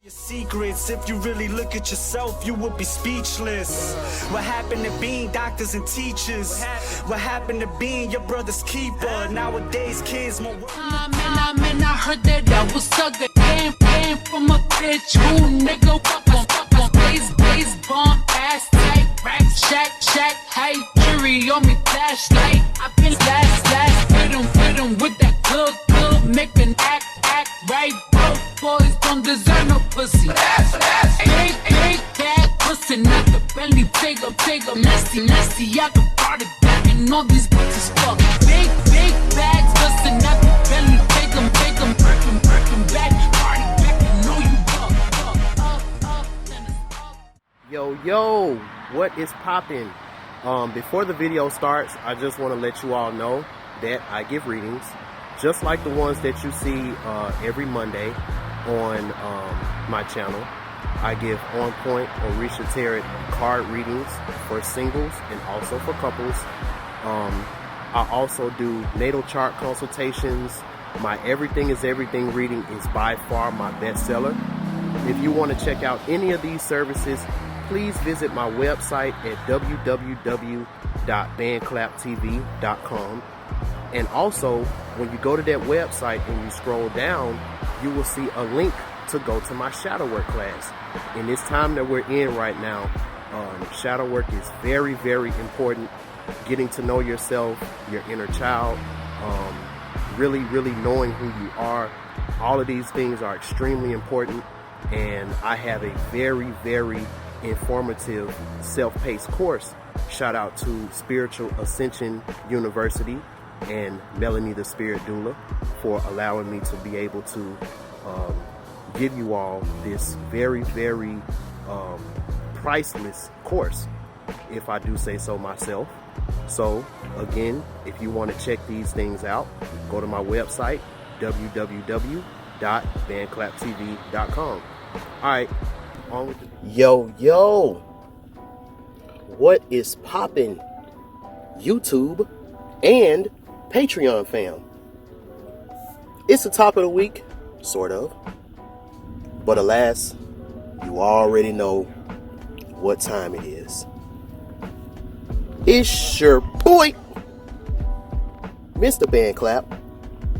Your secrets, if you really look at yourself, you would be speechless. What happened to being doctors and teachers? What happened to being your brother's keeper? Nowadays, kids more. I heard that I was sucker. Came from a bitch who nigga fuck blaze bomb ass tight rack shack hey jury on me flashlight. I been last hit 'em with that good make an act right. Broke boys don't deserve no pussy. Ain't that pussy not the belly bigger nasty. I can party back and all these bitches fuck. Big bags bustin' not the belly bigger breaking back party back and know you fuck. Yo, what is poppin'? Before the video starts, I just want to let you all know that I give readings just like the ones that you see every Monday on my channel. I give on point Orisha Tarot card readings for singles and also for couples. I also do natal chart consultations. My Everything is Everything reading is by far my bestseller. If you want to check out any of these services, please visit my website at www.bandclaptv.com. And also, when you go to that website and you scroll down, you will see a link to go to my shadow work class. In this time that we're in right now, shadow work is very, very important. Getting to know yourself, your inner child, really knowing who you are. All of these things are extremely important. And I have a very, very informative self-paced course. Shout out to Spiritual Ascension University and Melanie the Spirit Doula for allowing me to be able to give you all this very, very priceless course, if I do say so myself. So again, if you want to check these things out, go to my website, www.bandclaptv.com. All right, on with the yo, what is poppin', YouTube and Patreon fam? It's the top of the week, sort of, but alas, you already know what time it is. It's your boy, Mr.BandClap,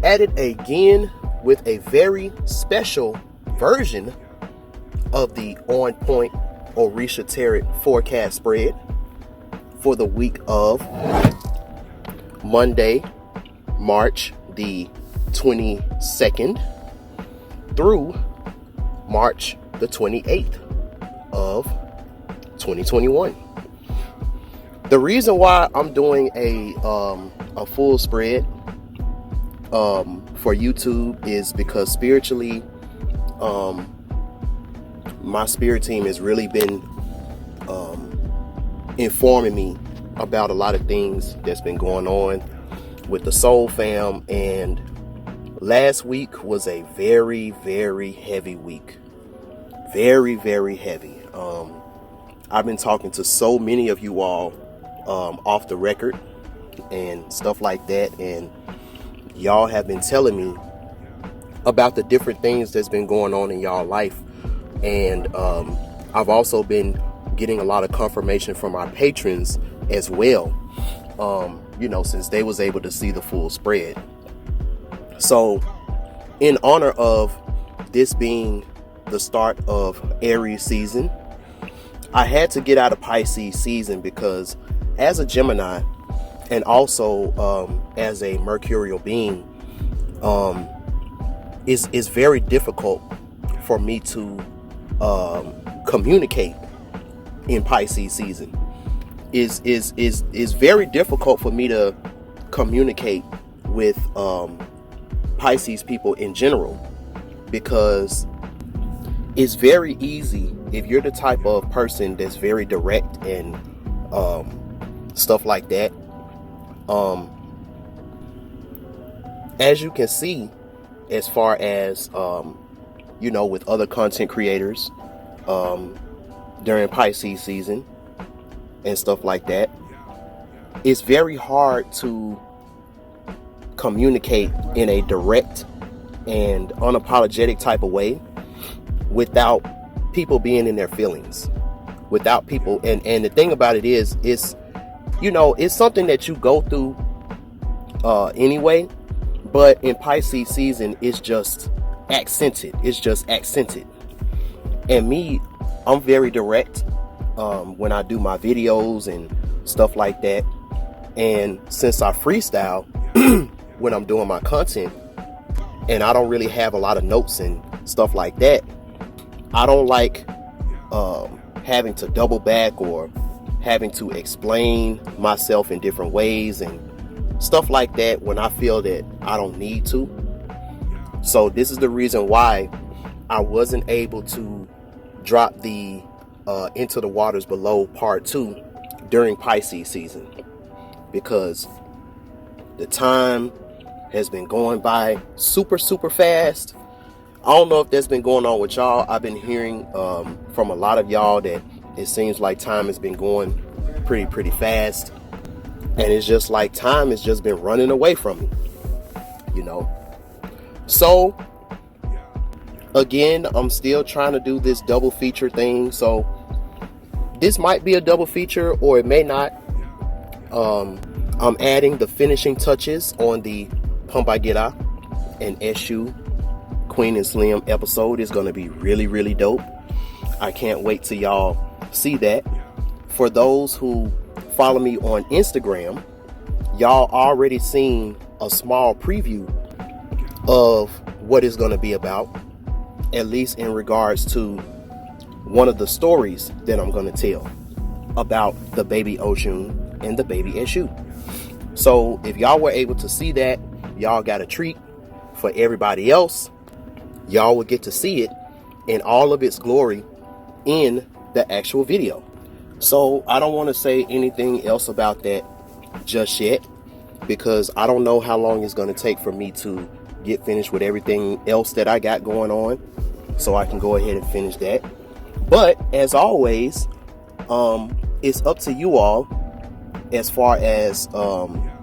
at it again with a very special version of the On Point Orisha Tarot forecast spread for the week of Monday, March the 22nd through March the 28th of 2021. The reason why I'm doing a full spread for YouTube is because spiritually, my spirit team has really been informing me about a lot of things that's been going on with the soul fam, and last week was a very, very heavy week. Very, very heavy. I've been talking to so many of you all off the record and stuff like that, and y'all have been telling me about the different things that's been going on in y'all life. And I've also been getting a lot of confirmation from our patrons as well, since they was able to see the full spread. So in honor of this being the start of Aries season, I had to get out of Pisces season because as a Gemini and also as a mercurial being, it's very difficult for me to communicate in Pisces season. Is very difficult for me to communicate with Pisces people in general, because it's very easy if you're the type of person that's very direct and stuff like that. As you can see, as far as with other content creators during Pisces season and stuff like that, it's very hard to communicate in a direct and unapologetic type of way without people being in their feelings, without people. And the thing about it is, it's, you know, it's something that you go through anyway, but in Pisces season, it's just accented. It's just accented. And me, I'm very direct when I do my videos and stuff like that. And since I freestyle when I'm doing my content, and I don't really have a lot of notes and stuff like that, I don't like having to double back or having to explain myself in different ways and stuff like that when I feel that I don't need to. So this is the reason why I wasn't able to drop the Into the Waters Below Part 2 during Pisces season, because the time has been going by super fast. I don't know if that's been going on with y'all. I've been hearing from a lot of y'all that it seems like time has been going pretty fast, and it's just like time has just been running away from me, you know. So again, I'm still trying to do this double feature thing, so this might be a double feature or it may not. I'm adding the finishing touches on the Pumbagira and Eshu Queen and Slim episode. Is going to be really dope. I can't wait till y'all see that. For those who follow me on Instagram, y'all already seen a small preview of what it's going to be about, at least in regards to one of the stories that I'm going to tell about the baby Oshun and the baby Eshu. So if y'all were able to see that, y'all got a treat. For everybody else, y'all will get to see it in all of its glory in the actual video. So I don't want to say anything else about that just yet, because I don't know how long it's going to take for me to get finished with everything else that I got going on, so I can go ahead and finish that. But as always, it's up to you all as far as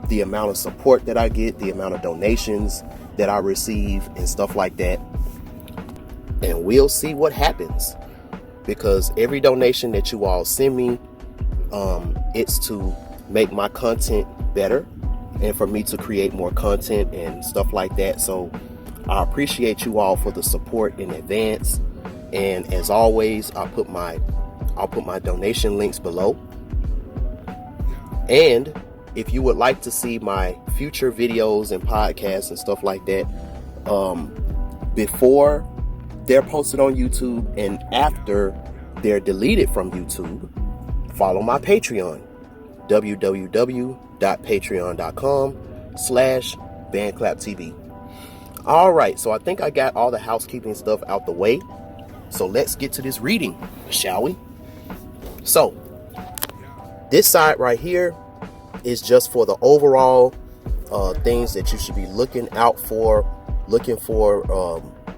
the amount of support that I get, the amount of donations that I receive and stuff like that. And we'll see what happens, because every donation that you all send me, it's to make my content better and for me to create more content and stuff like that. So I appreciate you all for the support in advance. And as always, I'll put my donation links below. And if you would like to see my future videos and podcasts and stuff like that, before they're posted on YouTube and after they're deleted from YouTube, follow my Patreon, www.patreon.com/BandClapTV. All right, so I think I got all the housekeeping stuff out the way. So let's get to this reading, shall we? So this side right here is just for the overall things that you should be looking for,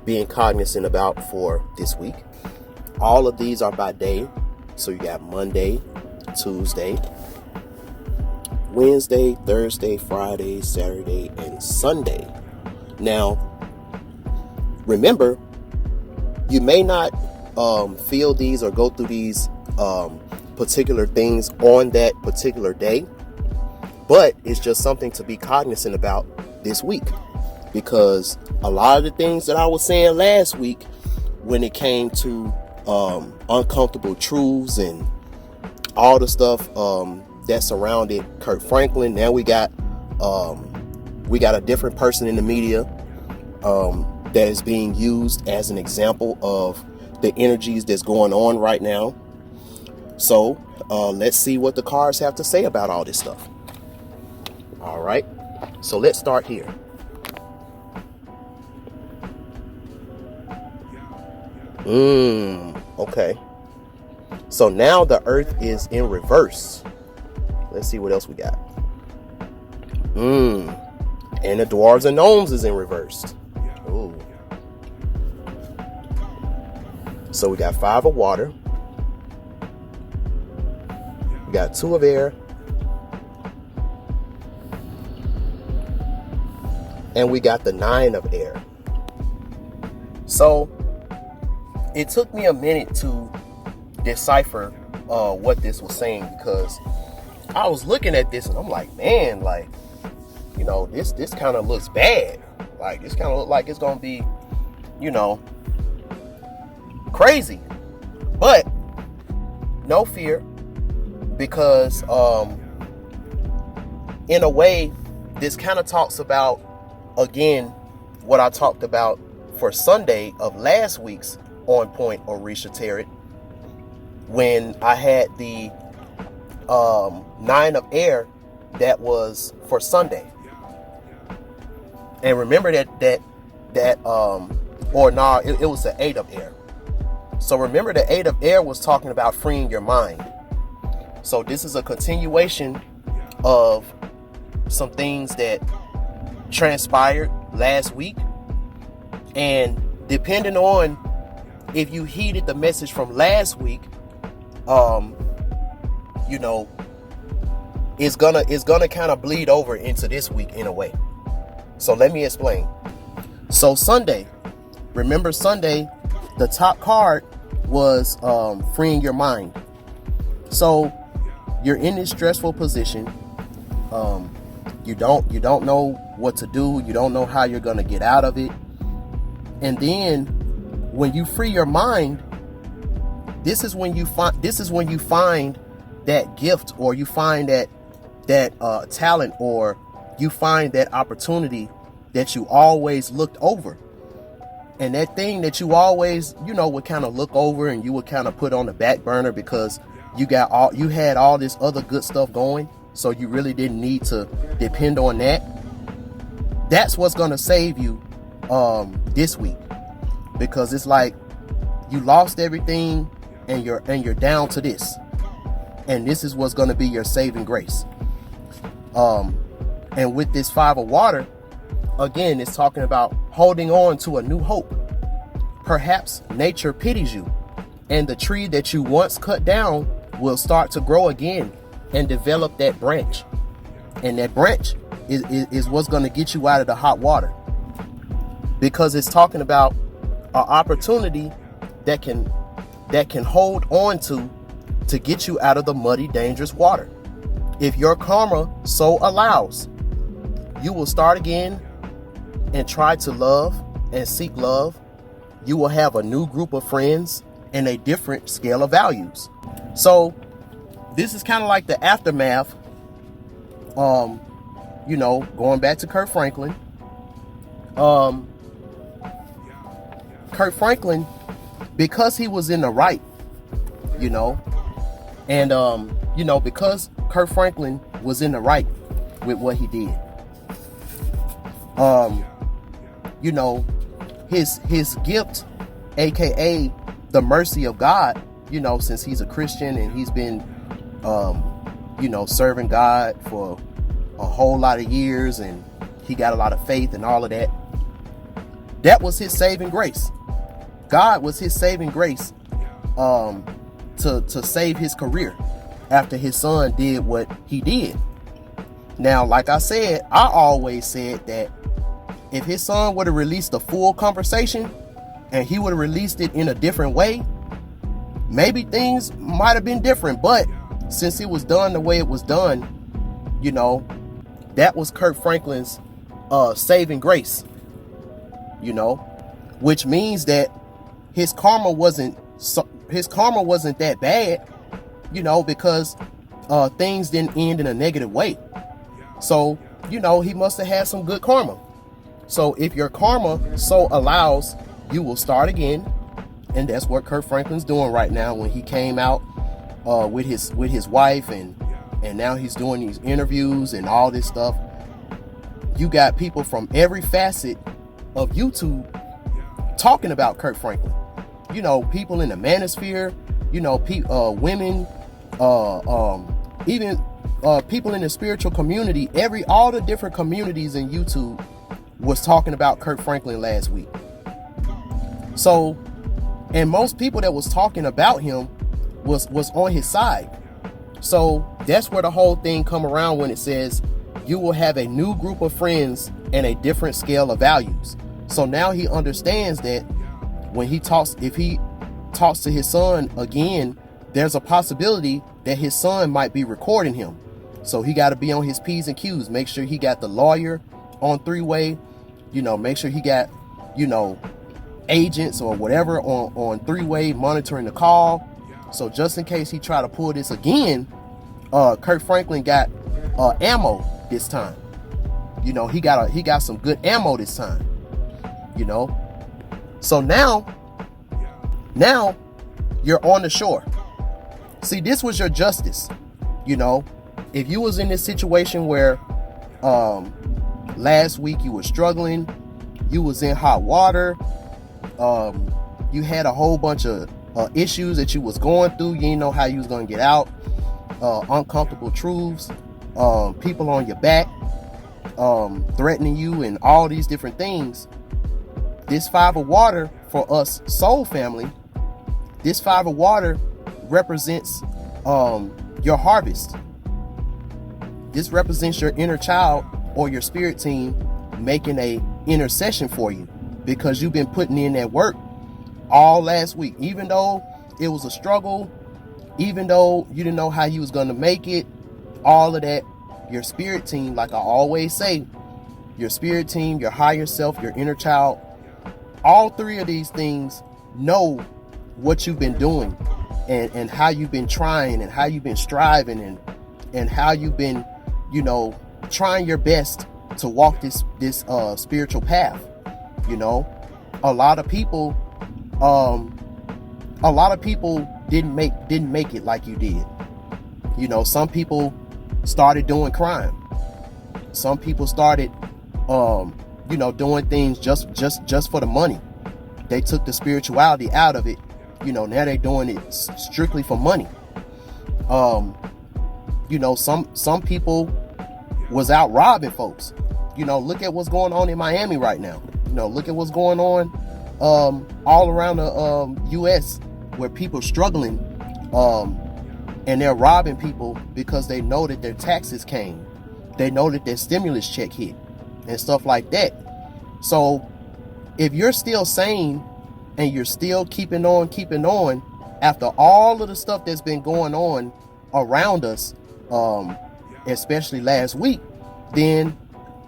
being cognizant about for this week. All of these are by day. So you got Monday, Tuesday, Wednesday, Thursday, Friday, Saturday, and Sunday. Now, remember, you may not feel these or go through these particular things on that particular day, but it's just something to be cognizant about this week, because a lot of the things that I was saying last week when it came to uncomfortable truths and all the stuff that surrounded Kirk Franklin, now we got a different person in the media that is being used as an example of the energies that's going on right now. So let's see what the cards have to say about all this stuff. All right, so let's start here. Okay. So now the earth is in reverse. Let's see what else we got. And the dwarves and gnomes is in reverse. Ooh. So we got 5 of water. We got 2 of air. And we got the 9 of air. So it took me a minute to decipher what this was saying, because I was looking at this and I'm like, man, like, you know, this kind of looks bad. Like, this kind of look like it's gonna be, you know, crazy. But no fear, because in a way, this kind of talks about, again, what I talked about for Sunday of last week's On Point Orisha Tarot, when I had the 9 of air that was for Sunday. And remember it was the 8 of air. So remember, the 8 of air was talking about freeing your mind. So this is a continuation of some things that transpired last week. And depending on if you heeded the message from last week, you know, it's gonna kind of bleed over into this week in a way. So let me explain. So Sunday, remember Sunday, the top card was freeing your mind. So you're in this stressful position. You don't know what to do. You don't know how you're gonna get out of it. And then when you free your mind, this is when you find that gift, or you find that talent, or you find that opportunity that you always looked over. And that thing that you always, you know, would kind of look over and you would kind of put on the back burner because you had all this other good stuff going. So you really didn't need to depend on that. That's what's going to save you this week, because it's like you lost everything and you're down to this. And this is what's going to be your saving grace. And with this 5 of water, again, it's talking about holding on to a new hope. Perhaps nature pities you, and the tree that you once cut down will start to grow again and develop that branch. And that branch is what's going to get you out of the hot water, because it's talking about an opportunity that can hold on to get you out of the muddy, dangerous water. If your karma so allows, you will start again and try to love and seek love. You will have a new group of friends and a different scale of values. So this is kind of like the aftermath. You know, going back to Kirk Franklin. Kirk Franklin, because he was in the right, you know, and you know, because Kirk Franklin was in the right with what he did. You know, his gift, aka the mercy of God, you know, since he's a Christian and he's been you know, serving God for a whole lot of years, and he got a lot of faith and all of that. That was his saving grace. God was his saving grace to save his career after his son did what he did. Now, like I said, I always said that if his son would have released the full conversation and he would have released it in a different way, maybe things might have been different. But since it was done the way it was done, you know, that was Kirk Franklin's saving grace, you know, which means that his karma wasn't that bad, you know, because things didn't end in a negative way. So, you know, he must have had some good karma. So if your karma so allows, you will start again. And that's what Kirk Franklin's doing right now. When he came out with his wife, and now he's doing these interviews and all this stuff. You got people from every facet of YouTube talking about Kirk Franklin. You know, people in the manosphere, you know, women, even people in the spiritual community, all the different communities in YouTube was talking about Kirk Franklin last week. So, and most people that was talking about him was on his side. So that's where the whole thing come around when it says you will have a new group of friends and a different scale of values. So now he understands that when he talks, if he talks to his son again, there's a possibility that his son might be recording him. So he got to be on his P's and Q's. Make sure he got the lawyer on three-way, make sure he got, agents or whatever on three-way monitoring the call. So just in case he try to pull this again, Kirk Franklin got ammo this time. He got some good ammo this time. So now you're on the shore. See, this was your justice. If you was in this situation where last week you were struggling, you was in hot water, you had a whole bunch of issues that you was going through, you didn't know how you was going to get out, uncomfortable truths, people on your back, threatening you and all these different things. This 5 of water for us soul family, this 5 of water represents your harvest. This represents your inner child or your spirit team making a intercession for you, because you've been putting in that work all last week. Even though it was a struggle, even though you didn't know how you was going to make it, all of that, your spirit team, like I always say, your spirit team, your higher self, your inner child, all 3 of these things know what you've been doing and how you've been trying and how you've been striving and how you've been, trying your best to walk this spiritual path. A lot of people didn't make it like you did. Some people started doing crime. Some people started doing things just for the money. They took the spirituality out of it. Now they're doing it strictly for money. Some people was out robbing folks. Look at what's going on in Miami right now. Look at what's going on all around the U.S. where people struggling and they're robbing people because they know that their taxes came. They know that their stimulus check hit and stuff like that. So if you're still sane and you're still keeping on after all of the stuff that's been going on around us, especially last week, then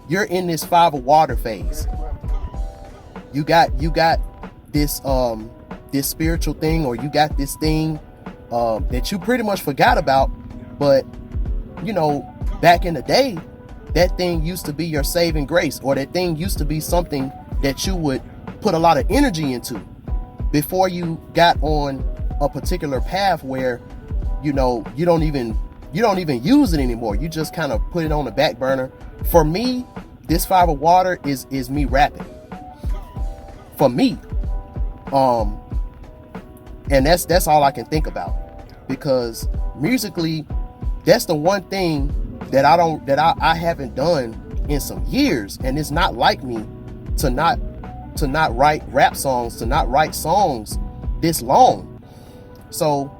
you're in this 5 of water phase. You got this this spiritual thing, or you got this thing that you pretty much forgot about, but back in the day, that thing used to be your saving grace, or that thing used to be something that you would put a lot of energy into before you got on a particular path where you don't even use it anymore. You just kind of put it on the back burner. For me, this 5 of water is me rapping. For me. And that's all I can think about, because musically, that's the one thing that I haven't done in some years. And it's not like me to not write rap songs, to not write songs this long. So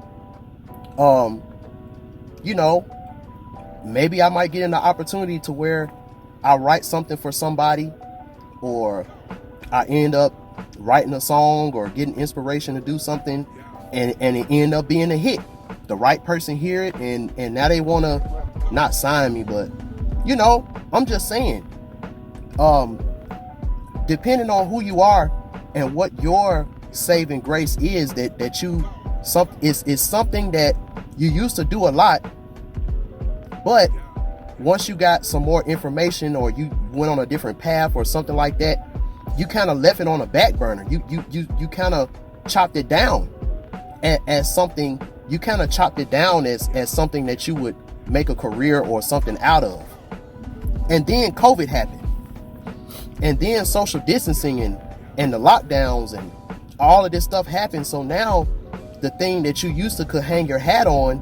maybe I might get an opportunity to where I write something for somebody, or I end up writing a song or getting inspiration to do something, and it end up being a hit. The right person hear it, and now they want to not sign me, but I'm just saying, depending on who you are and what your saving grace is, that you is something that you used to do a lot, but once you got some more information, or you went on a different path or something like that, you kind of left it on a back burner. You kind of chopped it down as something. You kind of chopped it down as something that you would make a career or something out of. And then COVID happened, and then social distancing and the lockdowns and all of this stuff happened. So now the thing that you used to could hang your hat on,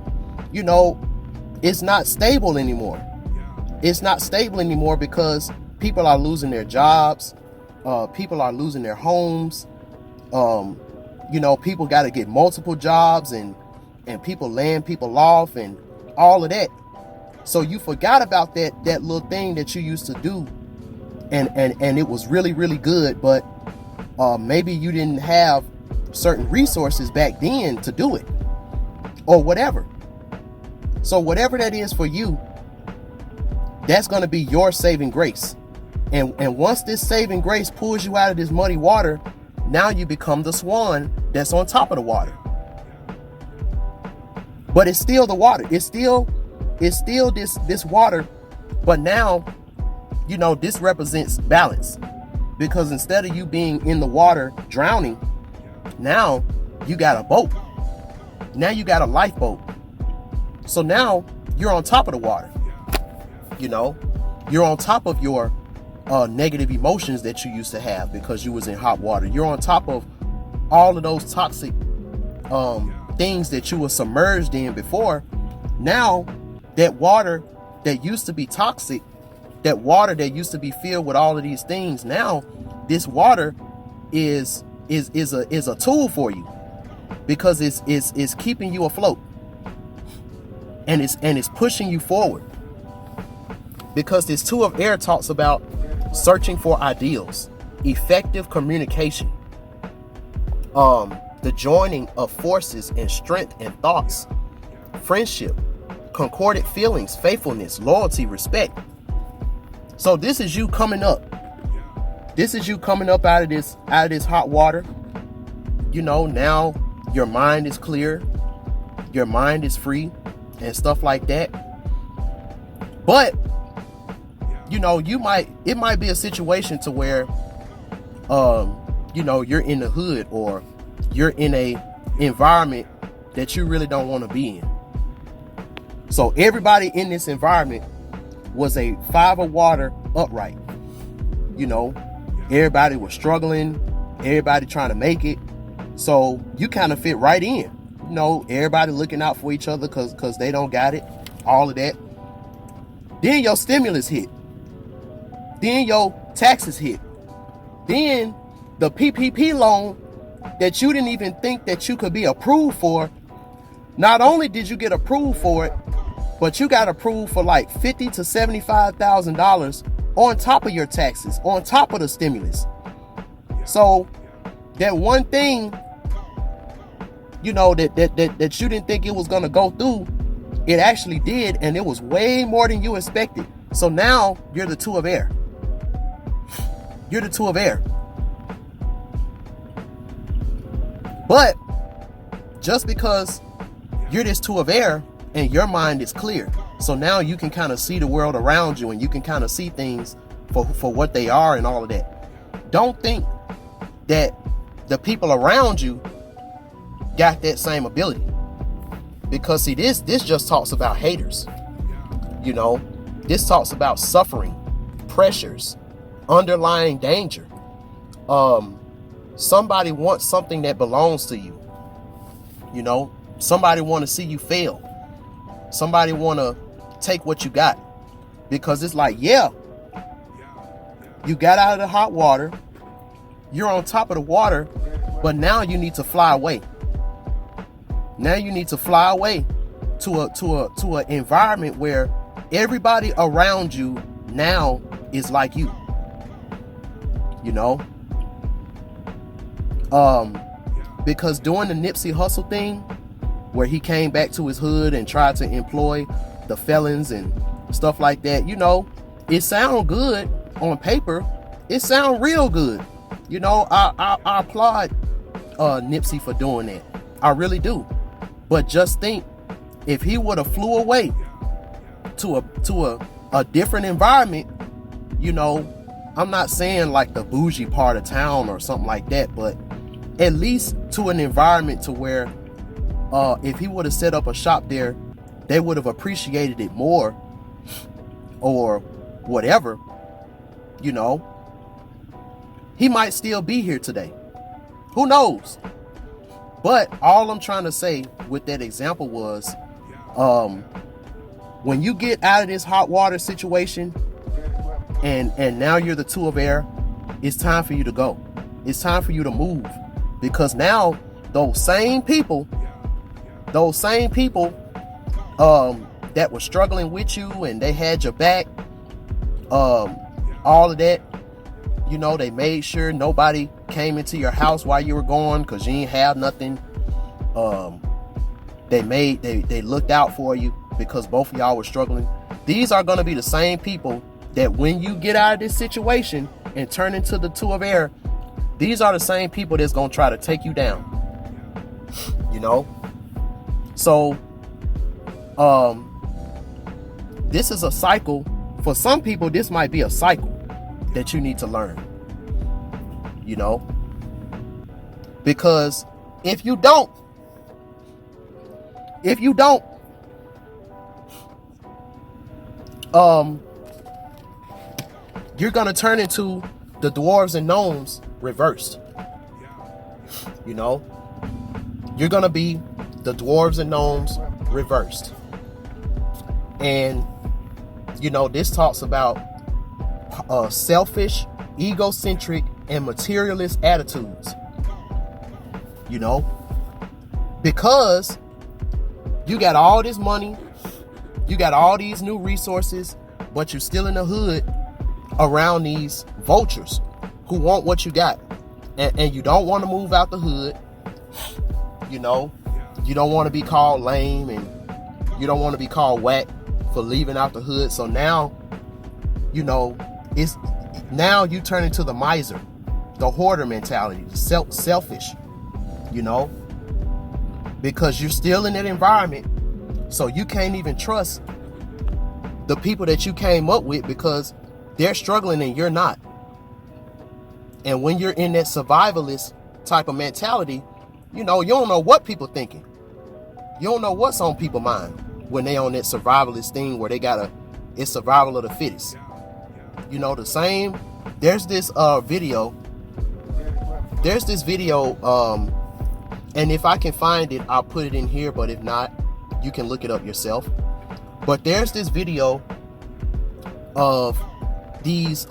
it's not stable anymore. It's not stable anymore because people are losing their jobs. People are losing their homes. People got to get multiple jobs, and people laying people off and all of that. So you forgot about that little thing that you used to do, and it was really, really good. But maybe you didn't have certain resources back then to do it, or whatever. So whatever that is for you, that's going to be your saving grace. And once this saving grace pulls you out of this muddy water, now you become the swan that's on top of the water. But it's still the water. It's still this water. But now, you know, this represents balance, because instead of you being in the water drowning, now you got a boat. Now you got a lifeboat. So now you're on top of the water. You know, you're on top of your negative emotions that you used to have because you was in hot water. You're on top of all of those toxic things that you were submerged in before. Now that water that used to be toxic, that water that used to be filled with all of these things, now this water is a tool for you, because it's keeping you afloat, and it's pushing you forward. Because this two of air talks about searching for ideals, effective communication, the joining of forces and strength and thoughts, friendship, concordant feelings, faithfulness, loyalty, respect. So this is you coming up. This is you coming up out of this hot water. You know, now your mind is clear, your mind is free, and stuff like that. But you know, it might be a situation to where you know, you're in the hood, or you're in a environment that you really don't want to be in. So everybody in this environment was a 5 of water upright. You know, everybody was struggling, everybody trying to make it. So you kind of fit right in. You know, everybody looking out for each other because they don't got it, all of that. Then your stimulus hit. Then your taxes hit. Then the PPP loan that you didn't even think that you could be approved for. Not only did you get approved for it, but you got approved for like $50,000 to $75,000 on top of your taxes, on top of the stimulus. So that one thing, you know, that you didn't think it was gonna go through, it actually did, and it was way more than you expected. So now you're the two of air. You're the two of air. But just because you're this two of air and your mind is clear, so now you can kind of see the world around you, and you can kind of see things for what they are and all of that. Don't think that the people around you got that same ability, because see, this just talks about haters. You know, this talks about suffering, pressures, underlying danger. Somebody wants something that belongs to you. You know, somebody want to see you fail. Somebody want to take what you got, because it's like, yeah, you got out of the hot water, you're on top of the water, but now you need to fly away. Now you need to fly away to an environment where everybody around you now is like you. You know, because doing the Nipsey Hussle thing, where he came back to his hood and tried to employ the felons and stuff like that, you know, it sound good on paper. It sound real good. You know, I applaud Nipsey for doing that. I really do. But just think, if he would have flew away to a different environment, you know, I'm not saying like the bougie part of town or something like that, but at least to an environment to where if he would have set up a shop there, they would have appreciated it more, or whatever, you know, he might still be here today. Who knows? But all I'm trying to say with that example was, when you get out of this hot water situation, and now you're the two of air, it's time for you to go. It's time for you to move, because now those same people that were struggling with you and they had your back, all of that, you know, they made sure nobody came into your house while you were gone because you ain't have nothing. They looked out for you because both of y'all were struggling. These are going to be the same people that when you get out of this situation and turn into the two of air, these are the same people that's going to try to take you down. You know? So, this is a cycle. For some people, this might be a cycle that you need to learn. You know? Because if you don't, you're gonna turn into the dwarves and gnomes reversed. You know, you're gonna be the dwarves and gnomes reversed. And you know, this talks about selfish, egocentric, and materialist attitudes. You know, because you got all this money, you got all these new resources, but you're still in the hood around these vultures who want what you got. And you don't want to move out the hood. You know, you don't want to be called lame, and you don't want to be called whack for leaving out the hood. So now, you know, now you turn into the miser, the hoarder mentality, the selfish, you know, because you're still in that environment. So you can't even trust the people that you came up with because they're struggling and you're not. And when you're in that survivalist type of mentality, you know, you don't know what people thinking. You don't know what's on people's mind when they on that survivalist thing where they it's survival of the fittest. You know, the same, there's this video, and if I can find it, I'll put it in here, but if not, you can look it up yourself. But there's this video of these,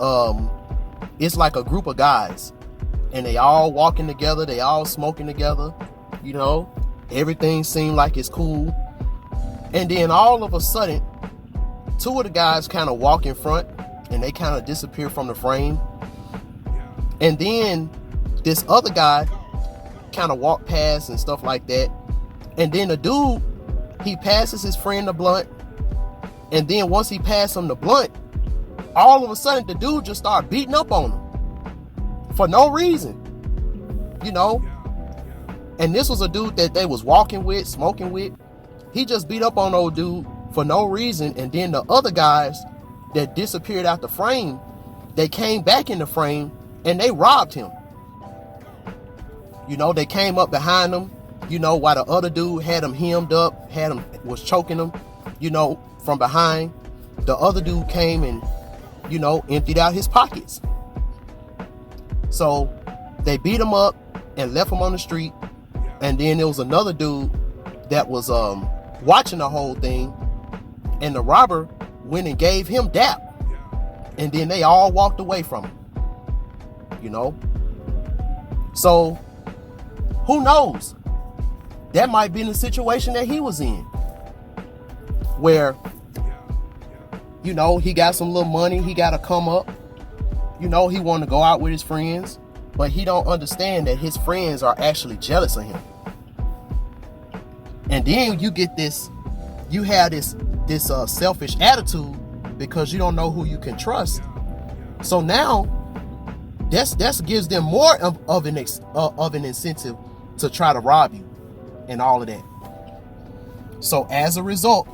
it's like a group of guys, and they all walking together, they all smoking together, you know, everything seemed like it's cool. And then all of a sudden, two of the guys kind of walk in front, and they kind of disappear from the frame. And then this other guy kind of walked past and stuff like that. And then the dude, he passes his friend the blunt. And then once he passed him the blunt, all of a sudden the dude just started beating up on him for no reason, you know. And this was a dude that they was walking with, smoking with. He just beat up on old dude for no reason. And then the other guys that disappeared out the frame, they came back in the frame and they robbed him. You know, they came up behind him, you know, while the other dude had him hemmed up, was choking him, you know, from behind. The other dude came and, you know, emptied out his pockets. So they beat him up and left him on the street. And then there was another dude that was watching the whole thing, and the robber went and gave him dap. And then they all walked away from him, you know. So who knows? That might be the situation that he was in, where, you know, he got some little money, he got to come up, you know, he want to go out with his friends, but he don't understand that his friends are actually jealous of him. And then you get this, you have this selfish attitude because you don't know who you can trust. So now that gives them more of an incentive to try to rob you and all of that. So as a result,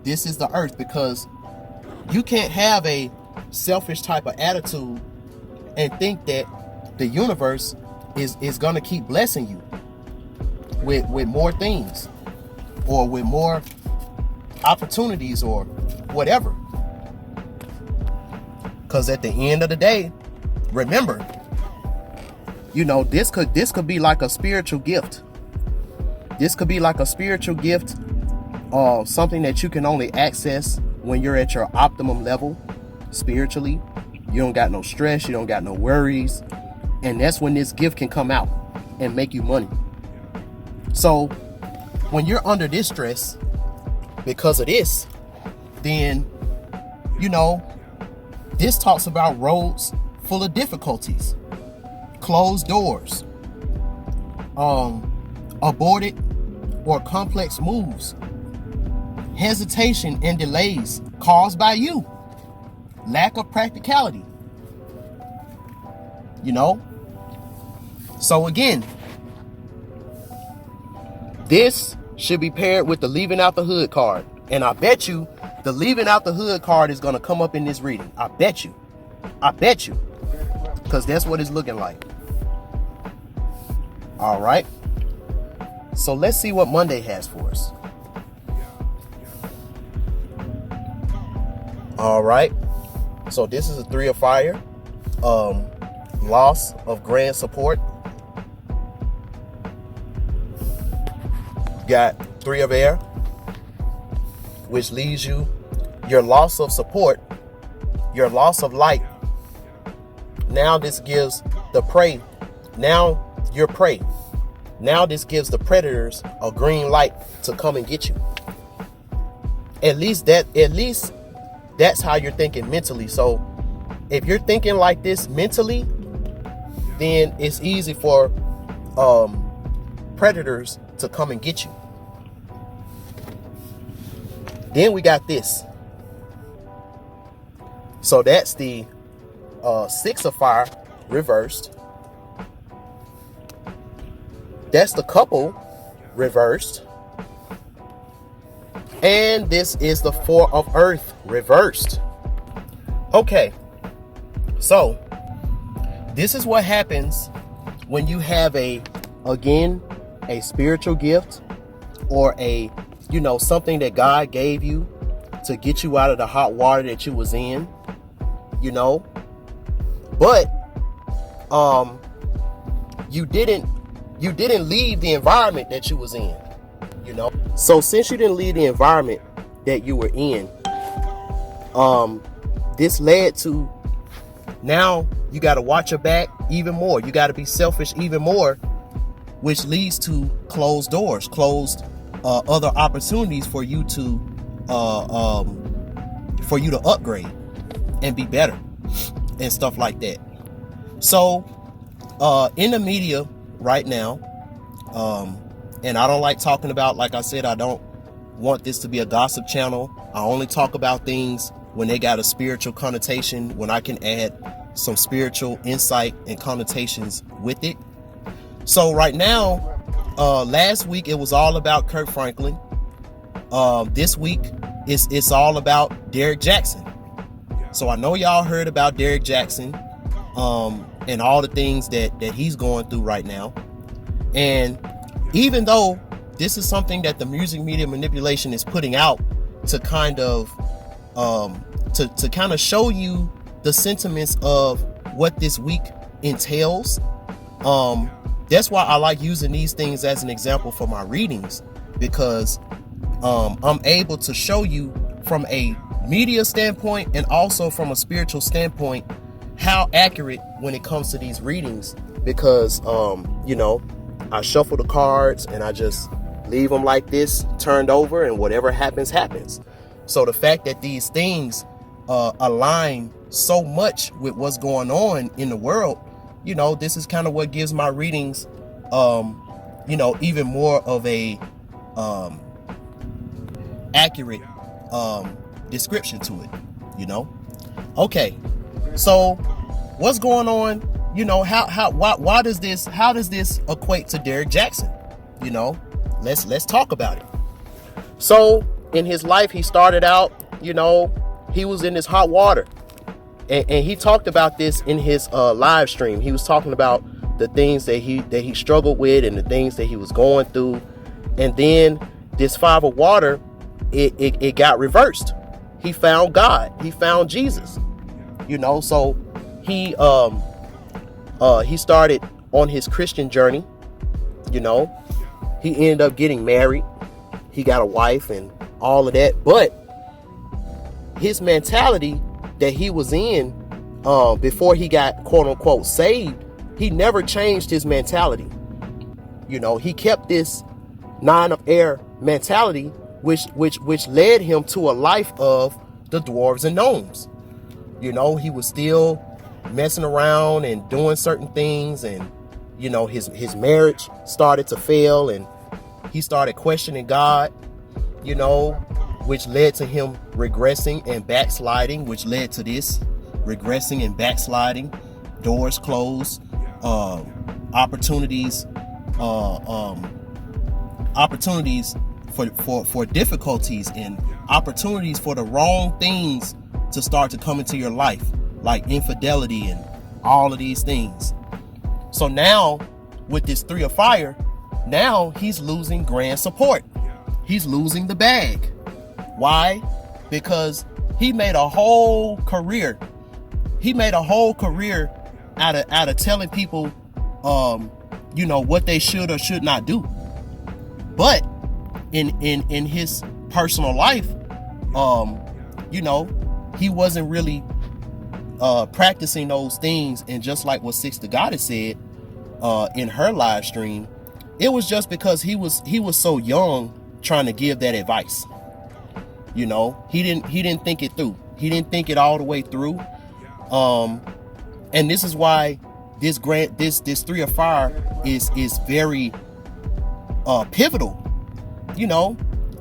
this is the earth, because you can't have a selfish type of attitude and think that the universe is going to keep blessing you with more things or with more opportunities or whatever. Because at the end of the day, remember, you know, this could be like a spiritual gift. This could be like a spiritual gift, something that you can only access when you're at your optimum level spiritually. You don't got no stress, you don't got no worries, and that's when this gift can come out and make you money. So when you're under this stress because of this, then, you know, this talks about roads full of difficulties. closed doors, aborted or complex moves, hesitation and delays caused by you, lack of practicality. You know? So again, this should be paired with the leaving out the hood card. And I bet you the leaving out the hood card is going to come up in this reading. I bet you. I bet you. Because that's what it's looking like. All right. So let's see what Monday has for us. All right. So this is a 3 of fire. Loss of grand support. Got 3 of air, which leaves you your loss of support, your loss of light. Now this gives the prey. Now you're prey. Now this gives the predators a green light to come and get you. At least that's how you're thinking mentally. So if you're thinking like this mentally, then it's easy for predators to come and get you. Then we got this. So that's the 6 of fire reversed. That's the couple reversed. And this is the 4 of earth reversed. Okay. So this is what happens when you have a spiritual gift or something that God gave you to get you out of the hot water that you was in, but you didn't leave the environment that you was in, So since you didn't leave the environment that you were in, this led to now you got to watch your back even more. You got to be selfish even more, which leads to closed doors, other opportunities for you to upgrade and be better and stuff like that. So in the media right now, and I don't like talking about, like I said, I don't want this to be a gossip channel. I only talk about things when they got a spiritual connotation, when I can add some spiritual insight and connotations with it. So right now, last week it was all about Kirk Franklin. This week it's all about Derrick Jackson. So I know y'all heard about Derrick Jackson and all the things that he's going through right now. And even though this is something that the music media manipulation is putting out to kind of show you the sentiments of what this week entails, that's why I like using these things as an example for my readings, because I'm able to show you from a media standpoint and also from a spiritual standpoint how accurate when it comes to these readings, because I shuffle the cards and I just leave them like this, turned over, and whatever happens, happens. So the fact that these things align so much with what's going on in the world, this is kind of what gives my readings, even more of a accurate description to it, Okay, so what's going on? How does this equate to Derrick Jackson? Let's talk about it. So in his life, he started out, he was in this hot water. And he talked about this in his live stream. He was talking about the things that he struggled with and the things that he was going through. And then this 5 of water, it got reversed. He found God. He found Jesus. So he started on his Christian journey. He ended up getting married. He got a wife and all of that. But his mentality that he was in before he got quote unquote saved, he never changed his mentality. He kept this 9 of air mentality, which led him to a life of the dwarves and gnomes. He was still messing around and doing certain things, and you know, his marriage started to fail, and he started questioning God, you know, which led to him regressing and backsliding, which led to this regressing and backsliding, doors closed, opportunities for difficulties, and opportunities for the wrong things to start to come into your life, like infidelity and all of these things. So now with this 3 of fire, now he's losing grand support. He's losing the bag. Why? Because he made a whole career. He made a whole career out of telling people, you know, what they should or should not do. But in his personal life, you know, he wasn't really practicing those things. And just like what Six the Goddess said in her live stream, it was just because he was so young trying to give that advice. You know, he didn't think it through. He didn't think it all the way through. And this is why this 3 of fire is very pivotal, you know,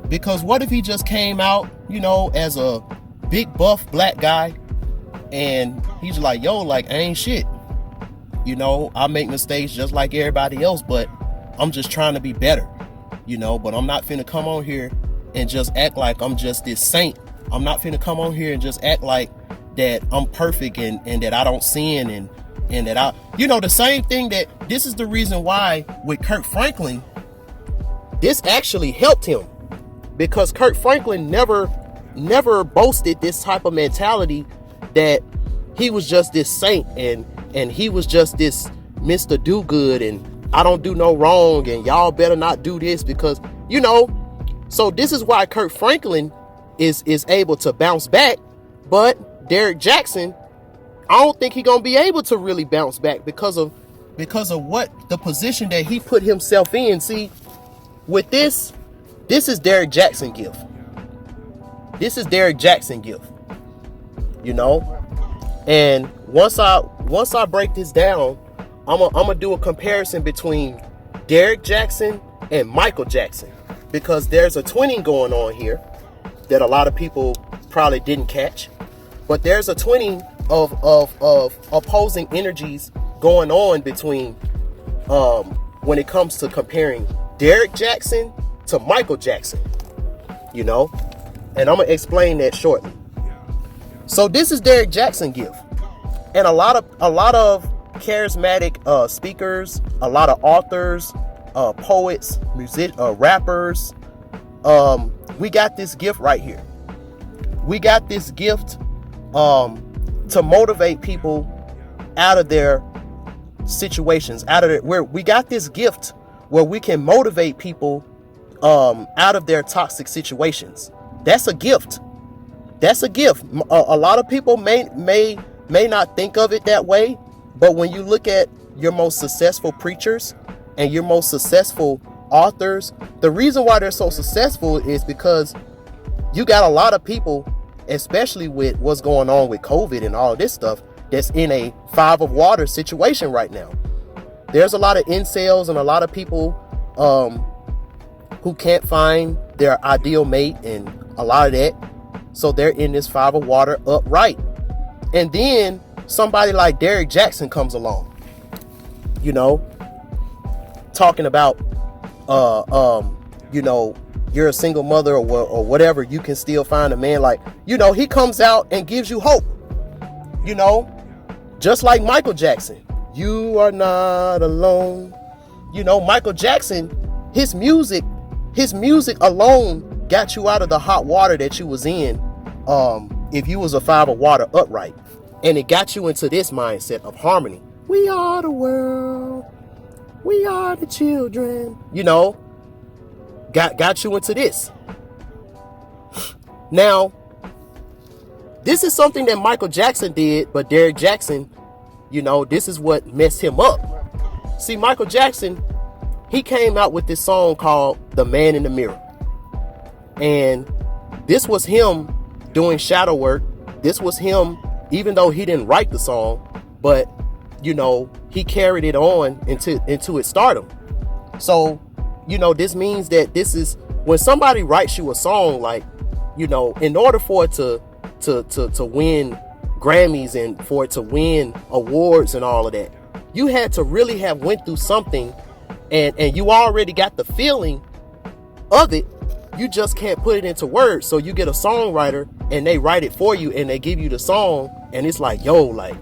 because what if he just came out, you know, as a big buff black guy, and he's like, yo, like, I ain't shit, you know, I make mistakes just like everybody else, but I'm just trying to be better, you know, but I'm not finna come on here and just act like I'm just this saint. I'm not finna come on here and just act like that I'm perfect and that I don't sin and that I, you know, the same thing that this is the reason why with Kirk Franklin, this actually helped him, because Kirk Franklin never boasted this type of mentality that he was just this saint and he was just this Mr. Do-Good and I don't do no wrong and y'all better not do this, because, you know, so this is why Kirk Franklin is able to bounce back, but Derrick Jackson, I don't think he's gonna be able to really bounce back because of what the position that he put himself in. See, with this is Derrick Jackson gift. This is Derrick Jackson gift. You know, and once I break this down, I'm gonna do a comparison between Derrick Jackson and Michael Jackson, because there's a twinning going on here that a lot of people probably didn't catch. But there's a twinning of opposing energies going on between when it comes to comparing Derrick Jackson to Michael Jackson, you know, and I'm gonna explain that shortly. So this is Derrick Jackson gift, and a lot of charismatic speakers, a lot of authors, poets, rappers, we got this gift right here. We got this gift to motivate people out of their situations, where we got this gift where we can motivate people out of their toxic situations. That's a gift. That's a gift. A lot of people may not think of it that way, but when you look at your most successful preachers and your most successful authors, the reason why they're so successful is because you got a lot of people, especially with what's going on with COVID and all this stuff, that's in a 5 of water situation right now. There's a lot of incels and a lot of people who can't find their ideal mate and a lot of that. So they're in this 5 of water upright. And then somebody like Derrick Jackson comes along, you know, talking about, you know, you're a single mother or whatever, you can still find a man. Like, you know, he comes out and gives you hope, you know, just like Michael Jackson. You are not alone. You know, Michael Jackson, his music alone got you out of the hot water that you was in, if you was a 5 of water upright. And it got you into this mindset of harmony. We are the world. We are the children. You know, got you into this. Now, this is something that Michael Jackson did, but Derrick Jackson, you know, this is what messed him up. See, Michael Jackson, he came out with this song called The Man in the Mirror. And this was him doing shadow work. This was him, even though he didn't write the song, but he carried it on into its stardom. So, this means that this is when somebody writes you a song, like, in order for it to win Grammys and for it to win awards and all of that, you had to really have went through something, and you already got the feeling of it. You just can't put it into words. So you get a songwriter and they write it for you and they give you the song, and it's like, yo, like,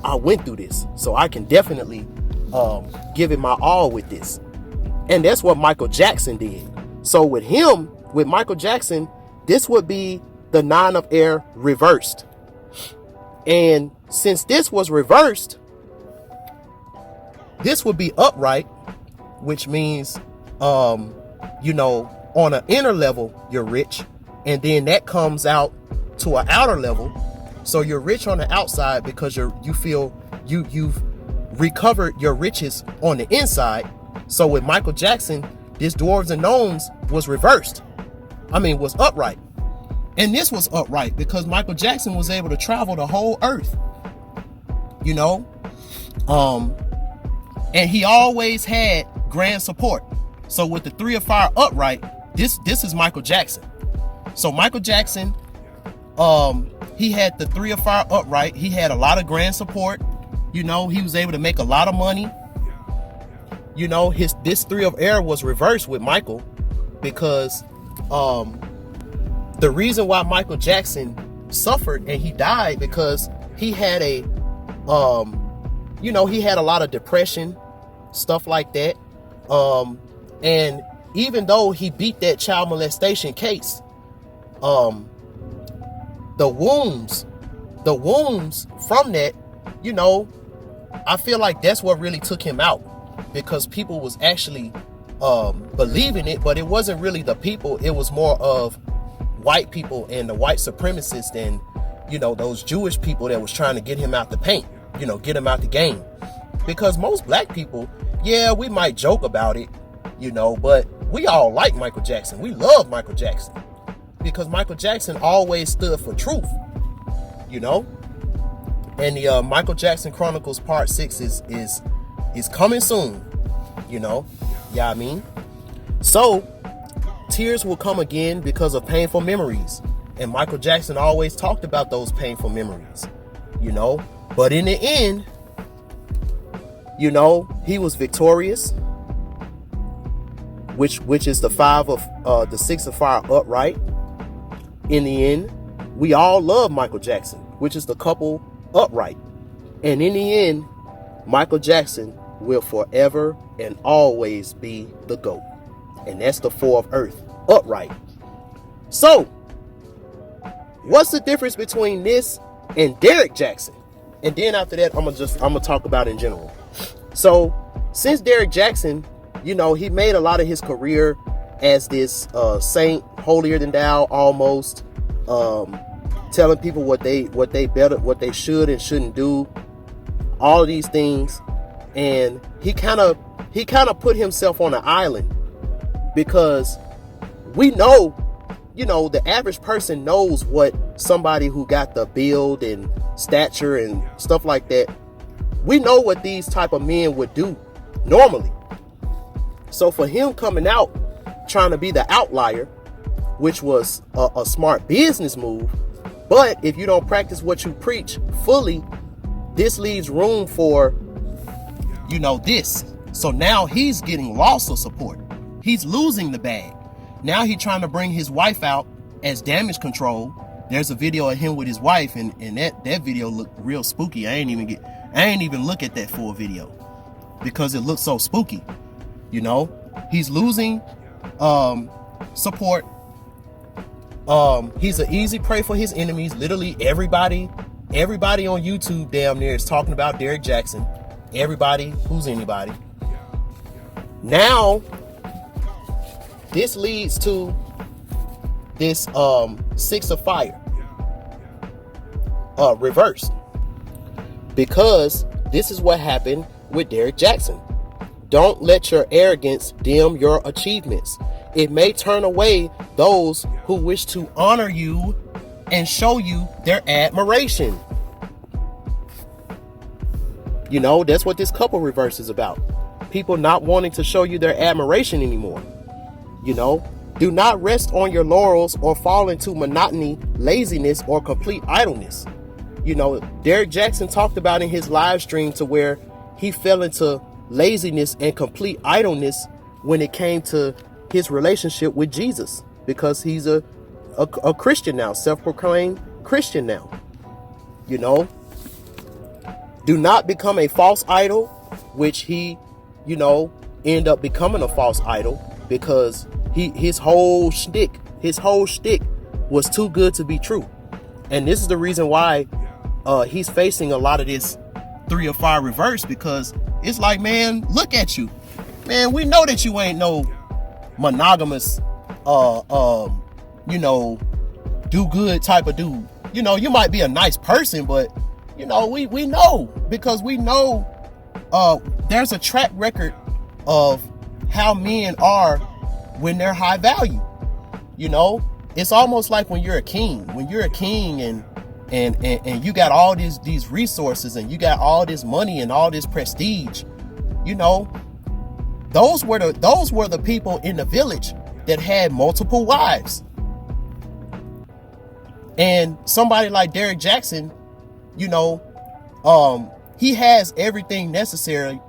I went through this, so I can definitely give it my all with this. And that's what Michael Jackson did. So with Michael Jackson, this would be the 9 of air reversed. And since this was reversed, this would be upright, which means, on an inner level, you're rich. And then that comes out to an outer level. So you're rich on the outside because you feel you've recovered your riches on the inside. So with Michael Jackson, this Dwarves and Gnomes was reversed. Was upright. And this was upright because Michael Jackson was able to travel the whole earth. And he always had grand support. So with the 3 of fire upright, this is Michael Jackson. So Michael Jackson, he had the 3 of fire upright. He had a lot of grand support. He was able to make a lot of money. This 3 of air was reversed with Michael because the reason why Michael Jackson suffered and he died because he had he had a lot of depression, stuff like that. And even though he beat that child molestation case, the wounds from that, I feel like that's what really took him out, because people was actually believing it, but it wasn't really the people. It was more of white people and the white supremacists and, those Jewish people that was trying to get him out the paint, get him out the game. Because most black people, yeah, we might joke about it, but we all like Michael Jackson. We love Michael Jackson because Michael Jackson always stood for truth, And the Michael Jackson Chronicles Part 6 is coming soon, Yeah, I mean. So tears will come again because of painful memories, and Michael Jackson always talked about those painful memories, But in the end, he was victorious, which is the 6 of fire upright. In the end, we all love Michael Jackson, which is the couple upright. And in the end, Michael Jackson will forever and always be the GOAT. And that's the 4 of earth upright. So, what's the difference between this and Derek Jackson? And then after that, I'm gonna talk about in general. So, since Derek Jackson, he made a lot of his career as this saint, holier than thou, almost, telling people what they should and shouldn't do, all of these things, and he kind of put himself on an island, because we know, the average person knows what somebody who got the build and stature and stuff like that, we know what these type of men would do normally. So for him coming out trying to be the outlier, which was a smart business move, but if you don't practice what you preach fully, this leaves room for, this. So now he's getting loss of support. He's losing the bag. Now he's trying to bring his wife out as damage control. There's a video of him with his wife, and that video looked real spooky. I ain't even look at that full video because it looks so spooky. He's losing support. He's an easy prey for his enemies. Literally everybody on YouTube damn near is talking about Derek Jackson. Everybody who's anybody. Now this leads to this 6 of fire reversed, because this is what happened with Derek Jackson. Don't let your arrogance dim your achievements. It may turn away those who wish to honor you and show you their admiration. You know, that's what this couple reverse is about. People not wanting to show you their admiration anymore. You know, do not rest on your laurels or fall into monotony, laziness, or complete idleness. You know, Derek Jackson talked about in his live stream to where he fell into laziness and complete idleness when it came to his relationship with Jesus, because he's a Christian now, self-proclaimed Christian now. You know, do not become a false idol, which he, you know, end up becoming a false idol because his whole shtick was too good to be true. And this is the reason why he's facing a lot of this 3 or 5 reverse, because it's like, man, look at you, man. We know that you ain't no monogamous, you know, do good type of dude. You know, you might be a nice person, but you know, we know, because we know there's a track record of how men are when they're high value. You know, it's almost like when you're a king and you got all these resources and you got all this money and all this prestige. You know, those were the people in the village that had multiple wives. And somebody like Derek Jackson, you know, he has everything necessary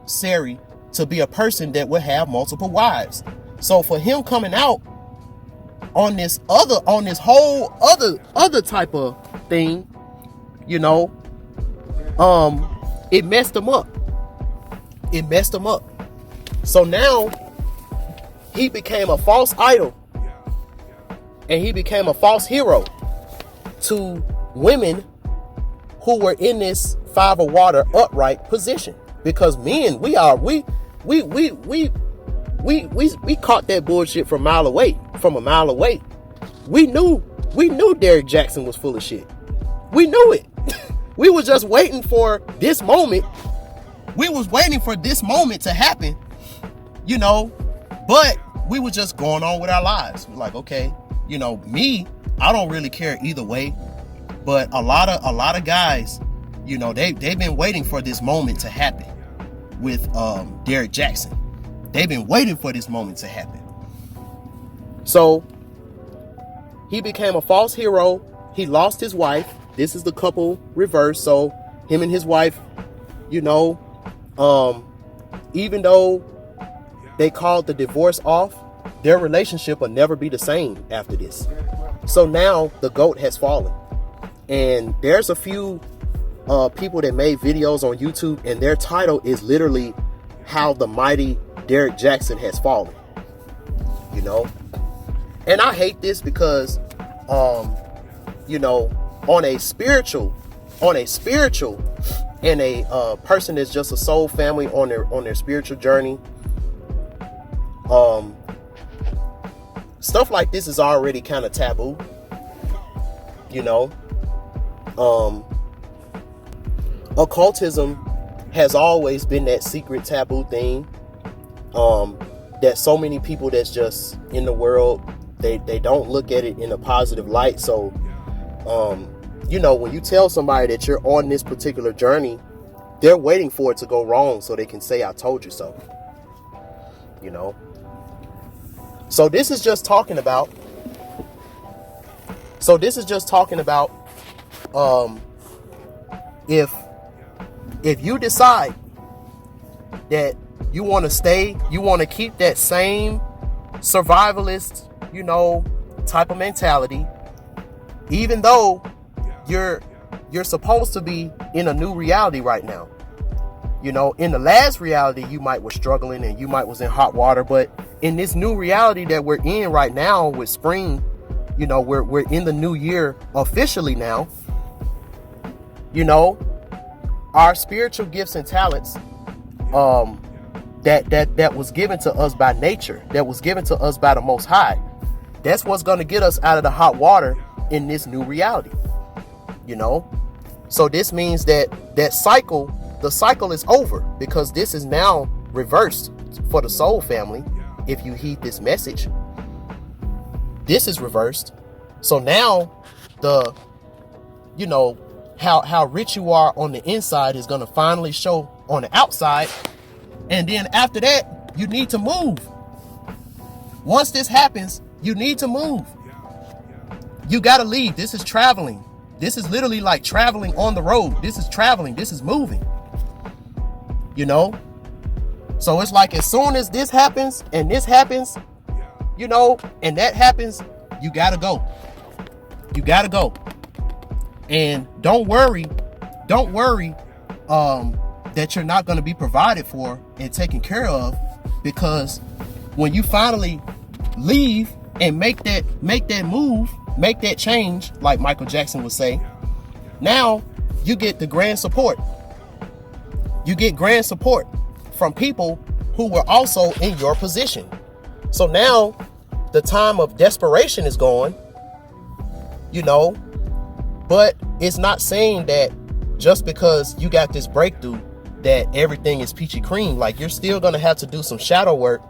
to be a person that would have multiple wives. So for him coming out on this whole other type of thing, you know, it messed him up. So now he became a false idol, and he became a false hero to women who were in this 5 of water upright position. Because men, we caught that bullshit from a mile away. We knew Derek Jackson was full of shit. We knew it. We were just waiting for this moment. We was waiting for this moment to happen, you know, but we were just going on with our lives. We're like, okay, you know, me, I don't really care either way. But a lot of guys, you know, they've been waiting for this moment to happen with Derek Jackson. They've been waiting for this moment to happen. So he became a false hero. He lost his wife. This is the couple reverse. So him and his wife, you know, even though they called the divorce off, their relationship will never be the same after this. So now the GOAT has fallen. And there's a few people that made videos on YouTube, and their title is literally How the Mighty Derek Jackson Has Fallen. You know? And I hate this because, you know, on a spiritual and a person that's just a soul family on their spiritual journey, stuff like this is already kind of taboo. You know? Occultism has always been that secret taboo thing, that so many people that's just in the world, they don't look at it in a positive light. So, you know, when you tell somebody that you're on this particular journey, they're waiting for it to go wrong so they can say, I told you so. You know? So this is just talking about, if you decide that you want to keep that same survivalist, you know, type of mentality, even though you're supposed to be in a new reality right now. You know, in the last reality, you might was struggling and you might was in hot water, but in this new reality that we're in right now with spring, you know, we're in the new year officially now. You know, our spiritual gifts and talents, that was given to us by nature, that was given to us by the Most High. That's what's going to get us out of the hot water in this new reality. You know, so this means that the cycle is over, because this is now reversed for the soul family. If you heed this message, this is reversed. So now you know, how rich you are on the inside is going to finally show on the outside. And then after that, you need to move. Once this happens, you need to move. You got to leave. This is traveling. This is literally like traveling on the road. This is traveling. This is moving. You know? So it's like as soon as this happens and this happens, you know, and that happens, you got to go. You got to go. And don't worry that you're not going to be provided for and taken care of, because when you finally leave and make that move, make that change, like Michael Jackson would say, now you get the grand support. You get grand support from people who were also in your position. So now the time of desperation is gone, you know, but it's not saying that just because you got this breakthrough that everything is peachy cream. Like, you're still going to have to do some shadow work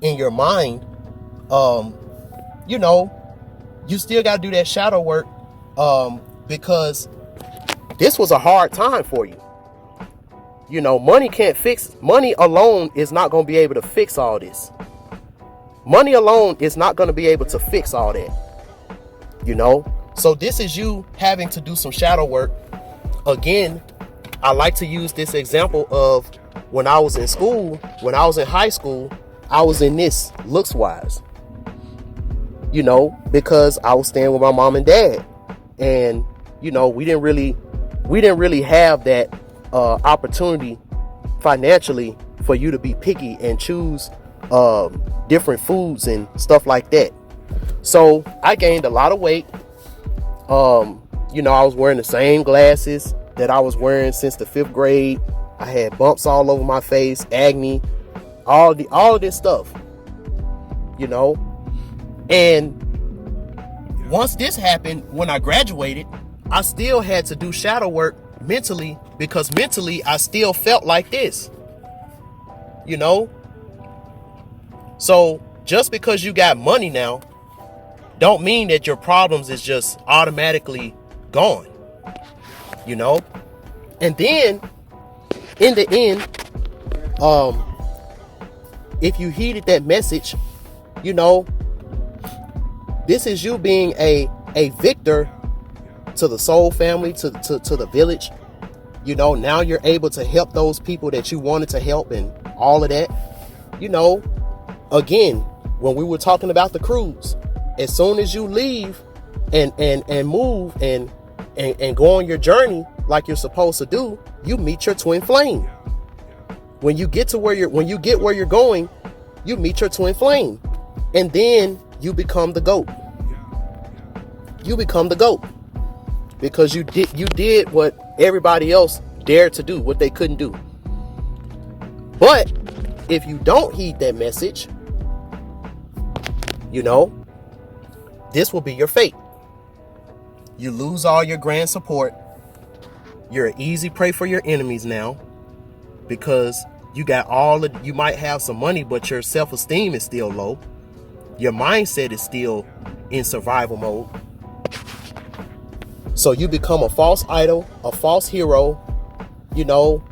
in your mind. You know, you still got to do that shadow work because this was a hard time for you. You know, money alone is not going to be able to fix all this. Money alone is not going to be able to fix all that. You know, so this is you having to do some shadow work. Again, I like to use this example of when I was in school, when I was in high school, I was in this looks wise, you know, because I was staying with my mom and dad, and, you know, we didn't really have that opportunity financially for you to be picky and choose different foods and stuff like that. So I gained a lot of weight. You know, I was wearing the same glasses that I was wearing since the 5th grade. I had bumps all over my face, acne, all of this stuff, you know. And once this happened, when I graduated, I still had to do shadow work mentally, because mentally I still felt like this, you know. So just because you got money now don't mean that your problems is just automatically gone, you know. And then in the end, if you heeded that message, you know, this is you being a victor to the soul family, to the village. You know, now you're able to help those people that you wanted to help and all of that. You know, again, when we were talking about the cruise, as soon as you leave and move and go on your journey like you're supposed to do, you meet your twin flame. When you get where you're going, you meet your twin flame, and then you become the GOAT. You become the GOAT because you did what everybody else dared to do, what they couldn't do. But if you don't heed that message, you know, this will be your fate. You lose all your grand support. You're an easy prey for your enemies now, because you might have some money, but your self-esteem is still low. Your mindset is still in survival mode. So you become a false idol, a false hero. You know,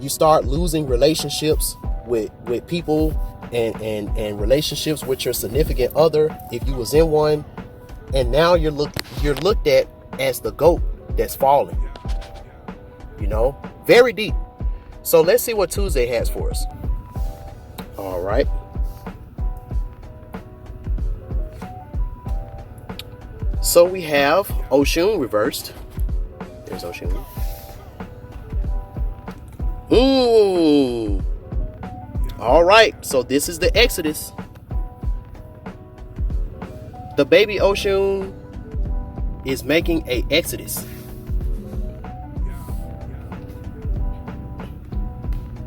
you start losing relationships with people and relationships with your significant other, if you was in one. And now you're looked at as the GOAT that's falling. You know, very deep. So let's see what Tuesday has for us. All right. So we have Oshun reversed. There's Oshun. All right. So this is the Exodus. The baby Oshun is making a exodus.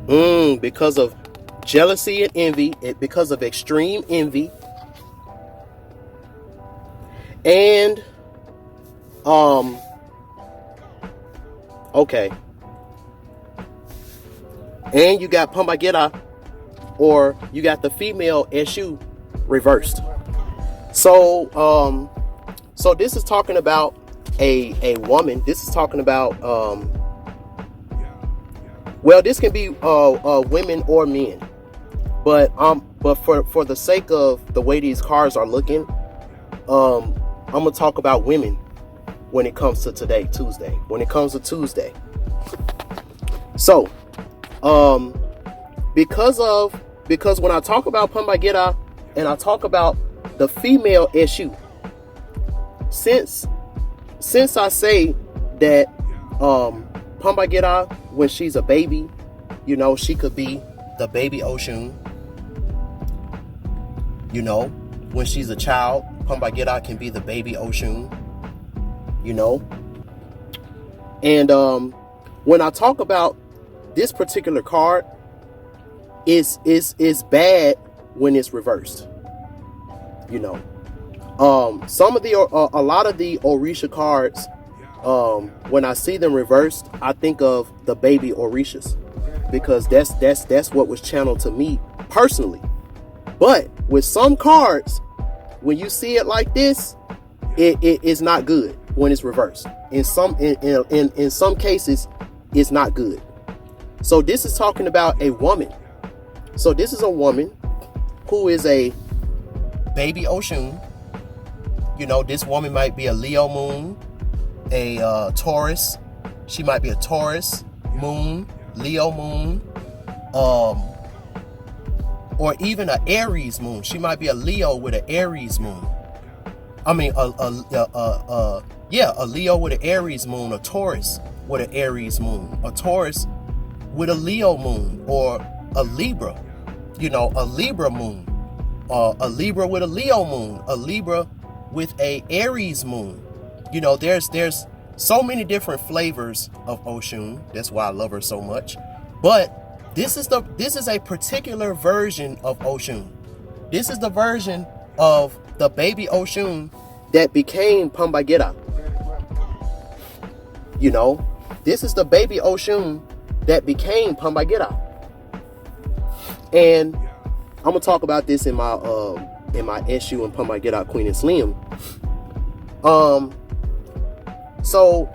Because of jealousy and envy, because of extreme envy. And okay. And you got Pambagera, or you got the female Eshu reversed. So so this is talking about a woman. This is talking about Well, this can be women or men, but for the sake of the way these cards are looking, I'm gonna talk about women when it comes to today, Tuesday. When it comes to Tuesday, so because when I talk about Pambagera and I talk about the female issue, since I say that Pambagera, when she's a baby, you know, she could be the baby Oshun. You know, when she's a child, Pambagera can be the baby Oshun. You know, and when I talk about this particular card, is bad when it's reversed. You know, some of the a lot of the Orisha cards, when I see them reversed, I think of the baby Orishas, because that's what was channeled to me personally. But with some cards, when you see it like this, it is not good when it's reversed. In some cases, it's not good. So this is talking about a woman. So this is a woman who is a baby Oshun. You know, this woman might be a Leo moon, a Taurus. She might be a Taurus moon, Leo moon, or even an Aries moon. She might be a Leo with an Aries moon. I mean, a Leo with an Aries moon, a Taurus with an Aries moon, a Taurus with a Leo moon, or a Libra, you know, a Libra moon, a Libra with a Leo moon, a Libra with a Aries moon. You know, there's so many different flavors of Oshun. That's why I love her so much. But this is a particular version of Oshun. This is the version of the baby Oshun that became Pambagera. You know, this is the baby Oshun that became Pambagera. And I'm gonna talk about this in my issue in Pambagera Queen and Slim. So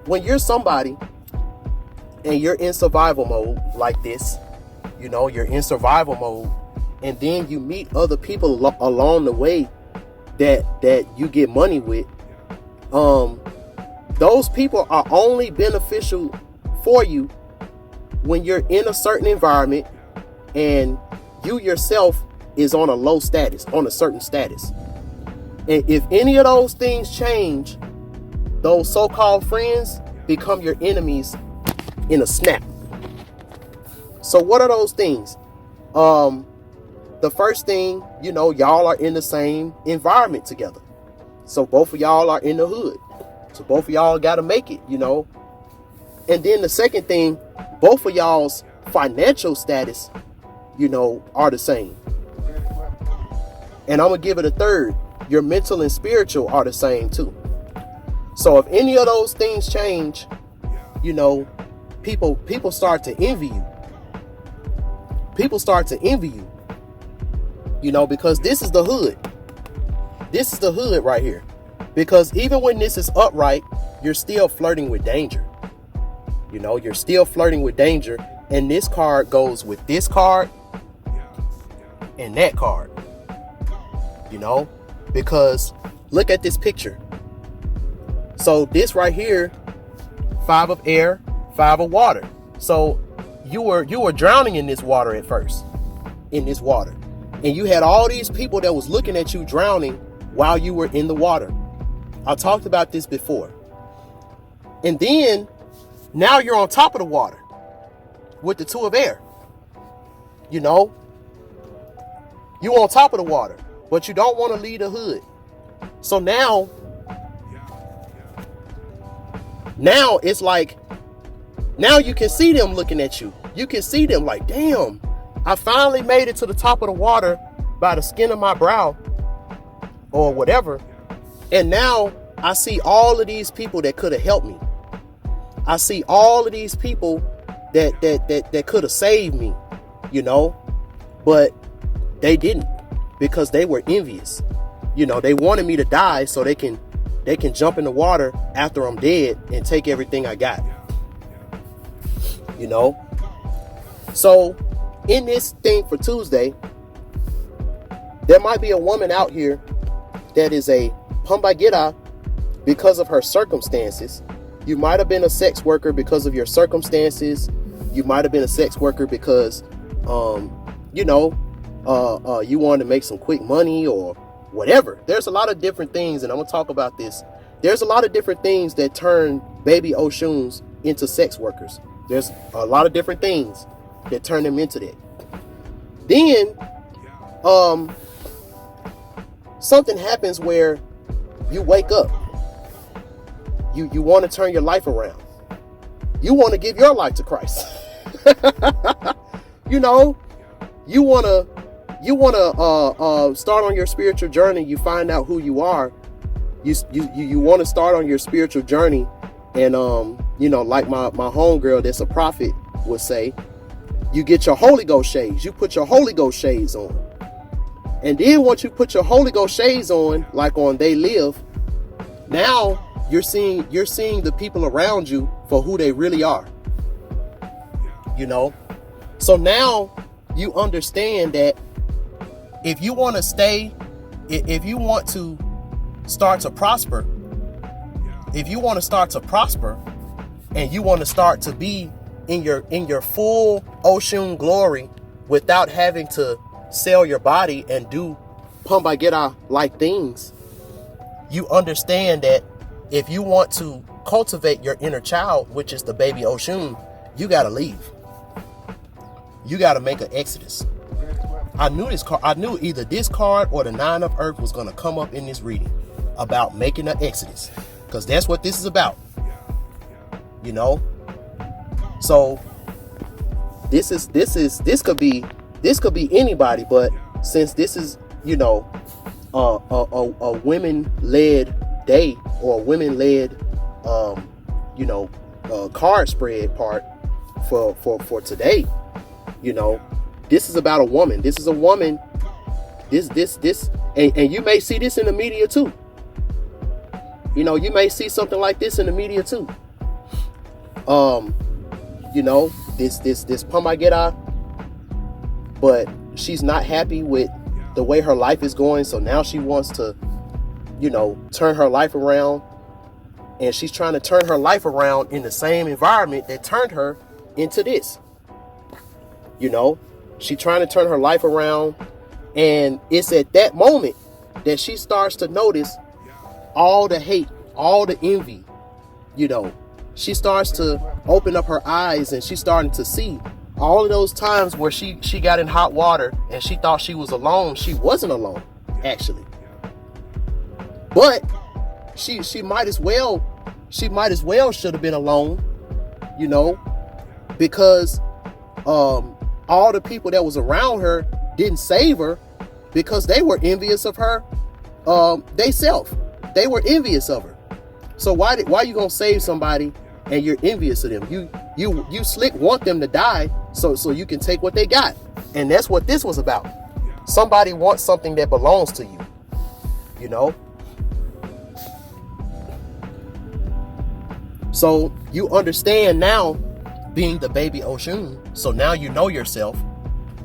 when you're somebody and you're in survival mode like this, you know, you're in survival mode, and then you meet other people along the way that you get money with, those people are only beneficial for you when you're in a certain environment and you yourself is on a low status, on a certain status. And if any of those things change, those so-called friends become your enemies in a snap. So what are those things? The first thing, you know, y'all are in the same environment together. So both of y'all are in the hood. So both of y'all got to make it, you know. And then the second thing, both of y'all's financial status, you know, are the same. And I'm going to give it a third. Your mental and spiritual are the same too. So if any of those things change, you know, people start to envy you. People start to envy you. You know, because this is the hood. This is the hood right here. Because even when this is upright, you're still flirting with danger. You know, you're still flirting with danger. And this card goes with this card and that card. You know, because look at this picture. So this right here, 5 of air, 5 of water. So you were drowning in this water at first, in this water. And you had all these people that was looking at you drowning while you were in the water. I talked about this before. And then now you're on top of the water with the 2 of air. You know, you on top of the water, but you don't want to leave the hood. So now it's like, now you can see them looking at you. You can see them like, damn, I finally made it to the top of the water by the skin of my brow or whatever. And now I see all of these people that could have helped me. I see all of these people that could have saved me, you know, but they didn't, because they were envious. You know, they wanted me to die so they can jump in the water after I'm dead and take everything I got. You know, So in this thing for Tuesday, there might be a woman out here that is a pambagera because of her circumstances. You might have been a sex worker because of your circumstances. You might have been a sex worker because, you wanted to make some quick money or whatever. There's a lot of different things, and I'm going to talk about this. There's a lot of different things that turn baby Oshuns into sex workers. There's a lot of different things that turn them into that. Then, something happens where you wake up. You want to turn your life around. You want to give your life to Christ. You want to start on your spiritual journey. You find out who you are. You want to start on your spiritual journey, and like my homegirl that's a prophet would say, you get your Holy Ghost shades. You put your Holy Ghost shades on, and then once you put your Holy Ghost shades on, like on They Live, now you're seeing the people around you for who they really are. So now you understand that if you want to start to prosper, and you want to start to be in your full Oshun glory without having to sell your body and do pambagera like things, you understand that if you want to cultivate your inner child, which is the baby Oshun, you got to leave. You got to make an exodus. I knew either this card or the 9 of Earth was going to come up in this reading about making an exodus, because that's what this is about. So this could be anybody, but since this is a women-led day or a women-led card spread part for today, this is about a woman. This is a woman. This and you may see this in the media too. You may see something like this in the media too. This pambagera, but she's not happy with the way her life is going, so now she wants to, turn her life around, and she's trying to turn her life around in the same environment that turned her into this. She's trying to turn her life around, and it's at that moment that she starts to notice all the hate, all the envy. She starts to open up her eyes, and she's starting to see all of those times where she got in hot water and she thought she was alone. She wasn't alone, actually. But she might as well should have been alone, because all the people that was around her didn't save her because they were envious of her theyself. They were envious of her. So why you gonna save somebody and you're envious of them? You slick want them to die so you can take what they got. And that's what this was about. Somebody wants something that belongs to you. So you understand now, being the baby Oshun. So now you know yourself.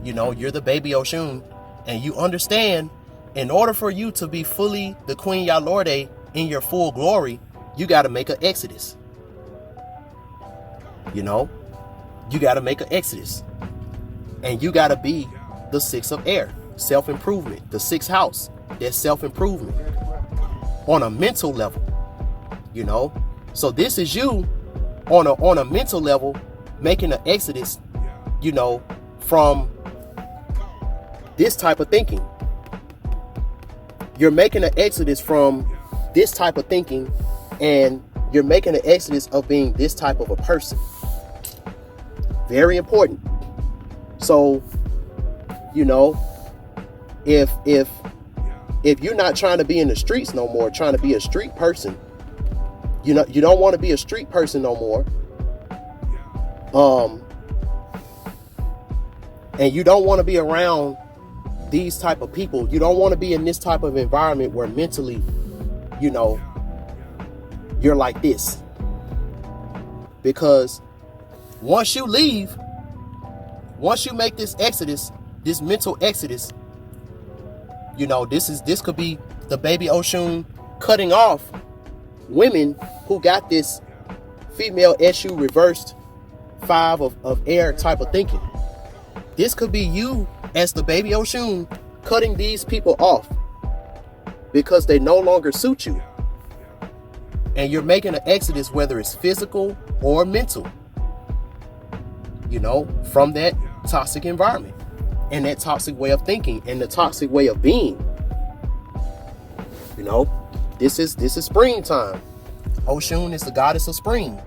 You're the baby Oshun, and you understand, in order for you to be fully the Queen Yalorde in your full glory, you got to make an exodus. You got to make an exodus, and you got to be the 6 of air, self-improvement, the 6th house, that's self-improvement on a mental level. So this is you on a mental level making an exodus, from this type of thinking. You're making an exodus from this type of thinking, and you're making an exodus of being this type of a person. Very important. So, if you're not trying to be in the streets no more, trying to be a street person, you don't want to be a street person no more. And you don't want to be around these type of people. You don't want to be in this type of environment where mentally, you're like this. Because once you leave, once you make this exodus, this mental exodus, this could be the baby Oshun cutting off women who got this female SU reversed 5 of air type of thinking. This could be you as the baby Oshun cutting these people off because they no longer suit you. And you're making an exodus, whether it's physical or mental, from that toxic environment and that toxic way of thinking and the toxic way of being. This is springtime. Oshun is the goddess of spring.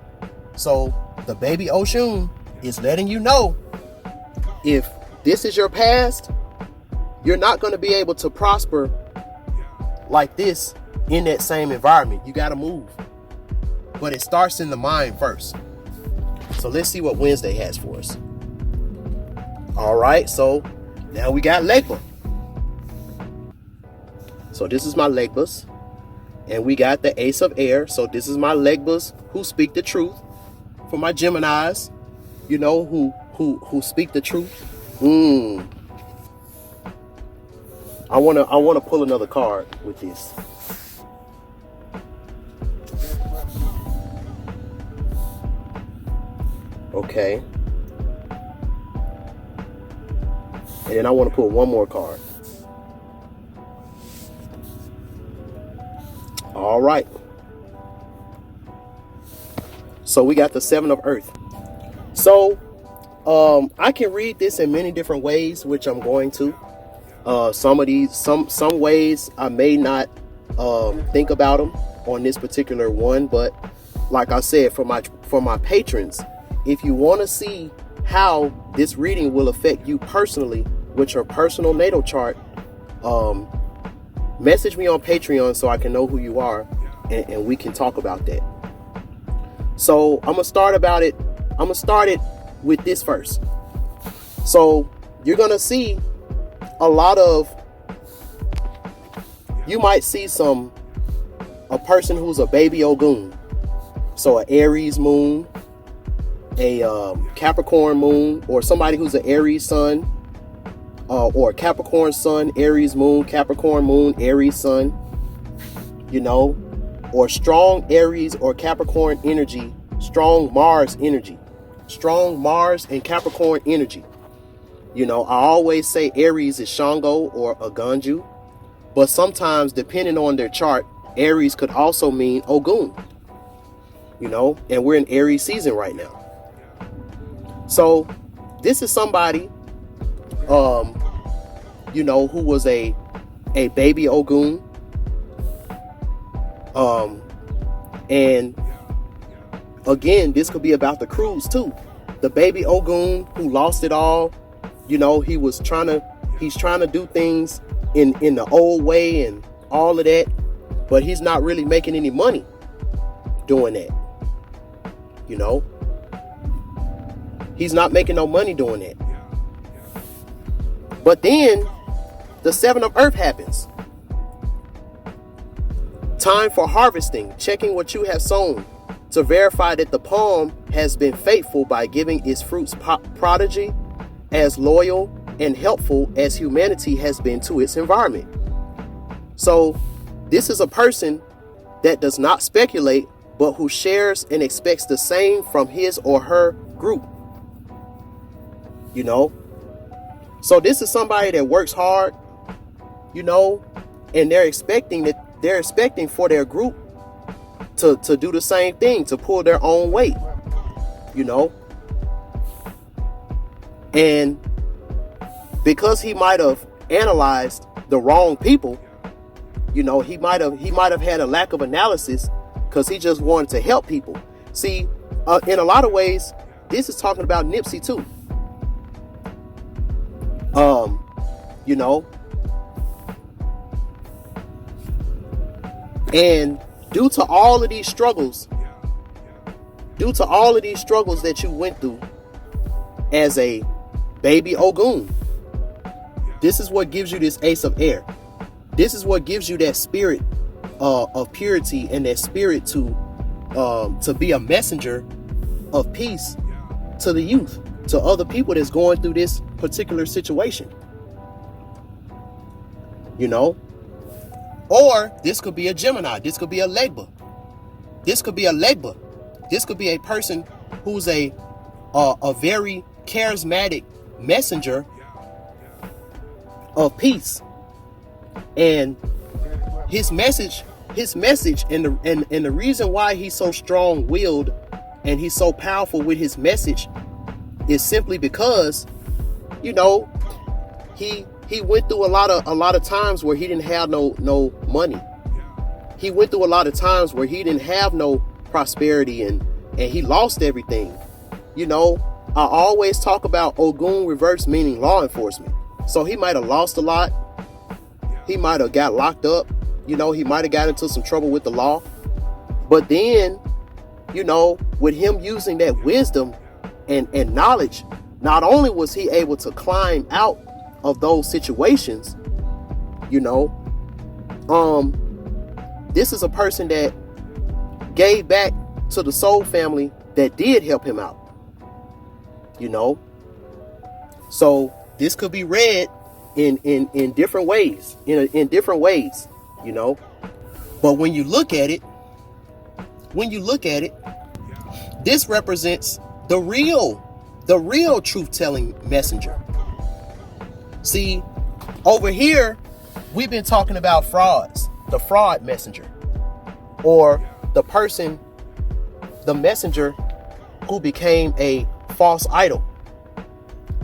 So the baby Oshun is letting you know, if this is your past, you're not going to be able to prosper like this in that same environment. You got to move. But it starts in the mind first. So let's see what Wednesday has for us. All right, so now we got Legba. So this is my Legbas. And we got the Ace of Air. So this is my Legbas who speak the truth. For my Geminis, who speak the truth. I wanna pull another card with this. Okay. And then I want to pull one more card. All right. So we got the 7 of Earth. So I can read this in many different ways, which I'm going to. Some ways I may not think about them on this particular one, but like I said, for my patrons, if you want to see how this reading will affect you personally with your personal natal chart, message me on Patreon so I can know who you are and we can talk about that. So I'm gonna start it with this first. So you're gonna see a lot of, you might see a person who's a baby Ogun. So an Aries moon, a Capricorn moon, or somebody who's an Aries sun, or Capricorn sun, Aries moon, Capricorn moon, Aries sun, or strong Aries or Capricorn energy, strong Mars energy, strong Mars and Capricorn energy. I always say Aries is Shango or Aganju, but sometimes depending on their chart, Aries could also mean Ogun, and we're in Aries season right now. So this is somebody, who was a baby Ogun. And again, this could be about the cruise too. The baby Ogun who lost it all. He's trying to do things in the old way and all of that, but he's not really making any money doing that. He's not making no money doing that. But then the 7 of Earth happens. Time for harvesting, checking what you have sown to verify that the palm has been faithful by giving its fruits prodigy, as loyal and helpful as humanity has been to its environment. So this is a person that does not speculate, but who shares and expects the same from his or her group. So this is somebody that works hard, and they're expecting for their group to do the same thing, to pull their own weight, and because he might have analyzed the wrong people, he might have had a lack of analysis because he just wanted to help people. See, in a lot of ways, this is talking about Nipsey too. And due to all of these struggles that you went through as a baby Ogun, this is what gives you this Ace of Air. This is what gives you that spirit of purity and that spirit to be a messenger of peace to the youth. to other people that's going through this particular situation. You know? Or this could be a Gemini. This could be a Legba. This could be a Legba. This could be a person who's a very charismatic messenger of peace. And his message, and the reason why he's so strong-willed and he's so powerful with his message is simply because, you know, he went through a lot of times where he didn't have no money. He went through a lot of times where he didn't have no prosperity and he lost everything. You know, I always talk about Ogun reverse, meaning law enforcement. So he might have lost a lot. He might have got locked up. You know, he might have got into some trouble with the law. But then, you know, with him using that wisdom and knowledge, not only was he able to climb out of those situations, you know, this is a person that gave back to the soul family that did help him out, you know. So this could be read in different ways, in different ways, you know. But when you look at it, this represents the real truth-telling messenger. See, over here, we've been talking about frauds, the fraud messenger, or the messenger who became a false idol.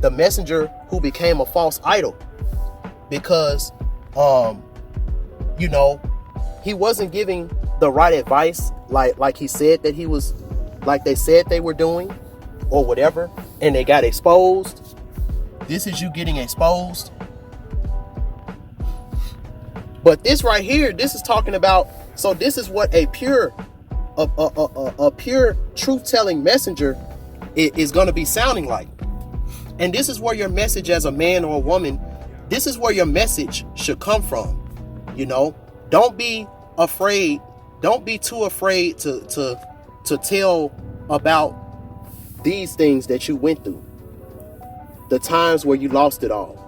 The messenger who became a false idol because, you know, he wasn't giving the right advice like he said that he was, like they said they were doing or whatever, and they got exposed. This is you getting exposed. But this right here, this is talking about, so this is what a pure truth-telling messenger is going to be sounding like. And this is where your message as a man or a woman, this is where your message should come from. You know, don't be afraid. Don't be too afraid to tell about these things that you went through. The times where you lost it all.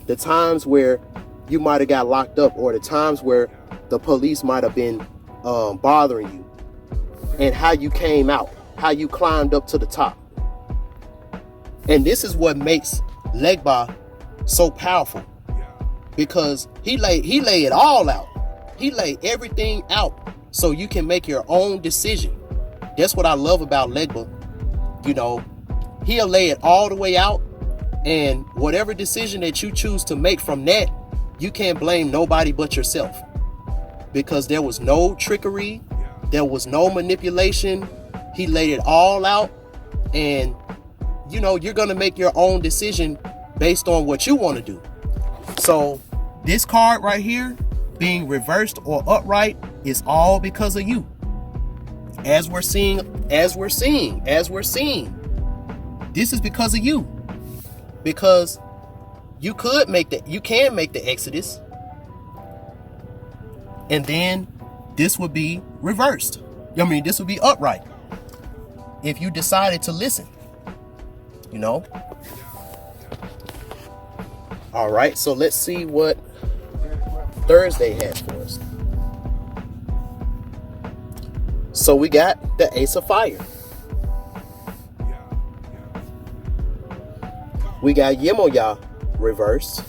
The times where you might have got locked up, or the times where the police might have been bothering you, and how you came out, how you climbed up to the top. And this is what makes Legba so powerful, because he lay it all out. He lay everything out so you can make your own decision. That's what I love about Legba. You know, he'll lay it all the way out, and whatever decision that you choose to make from that, you can't blame nobody but yourself, because there was no trickery, there was no manipulation. He laid it all out, and you know, you're going to make your own decision based on what you want to do. So this card right here being reversed or upright is all because of you. As we're seeing, this is because of you. Because you can make the Exodus, and then this would be reversed. I mean, this would be upright if you decided to listen. You know? All right, so let's see what Thursday has for us. So we got the Ace of Fire. We got Yemoya reversed.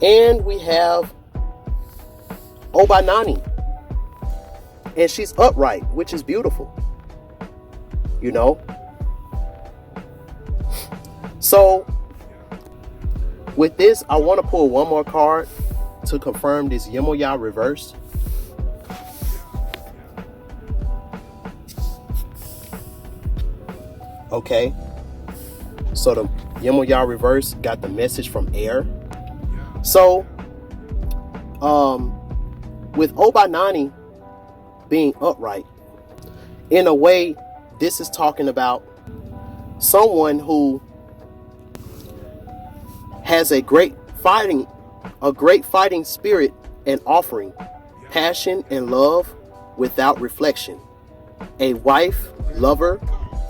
And we have Obanani. And she's upright, which is beautiful. You know? So, with this, I want to pull one more card to confirm this Yemoya reverse. Okay. So the Yemoya reverse got the message from air. So, with Obanani being upright, in a way, this is talking about someone who has a great fighting spirit and offering passion and love without reflection. a wife, lover,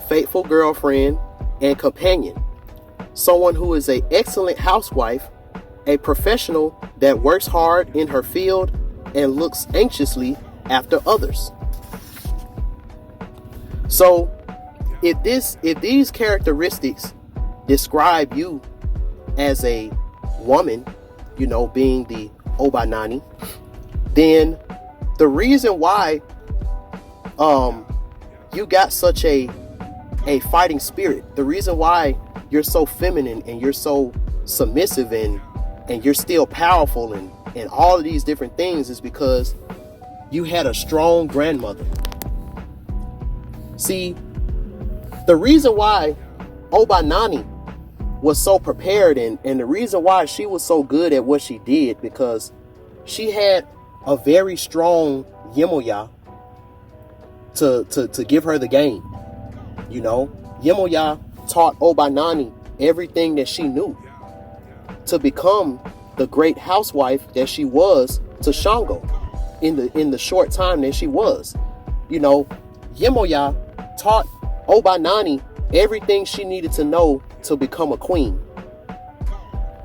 faithful girlfriend, and companion. Someone who is an excellent housewife, a professional that works hard in her field and looks anxiously after others. So if these characteristics describe you as a woman, being the Obanani, then the reason why you got such a fighting spirit, the reason why you're so feminine and you're so submissive and you're still powerful and all of these different things is because you had a strong grandmother. See, the reason why Obanani was so prepared and the reason why she was so good at what she did, because she had a very strong Yemoya to give her the game. Yemoya taught Obanani everything that she knew to become the great housewife that she was to Shango in the short time that she was. Yemoya taught Obanani everything she needed to know to become a queen.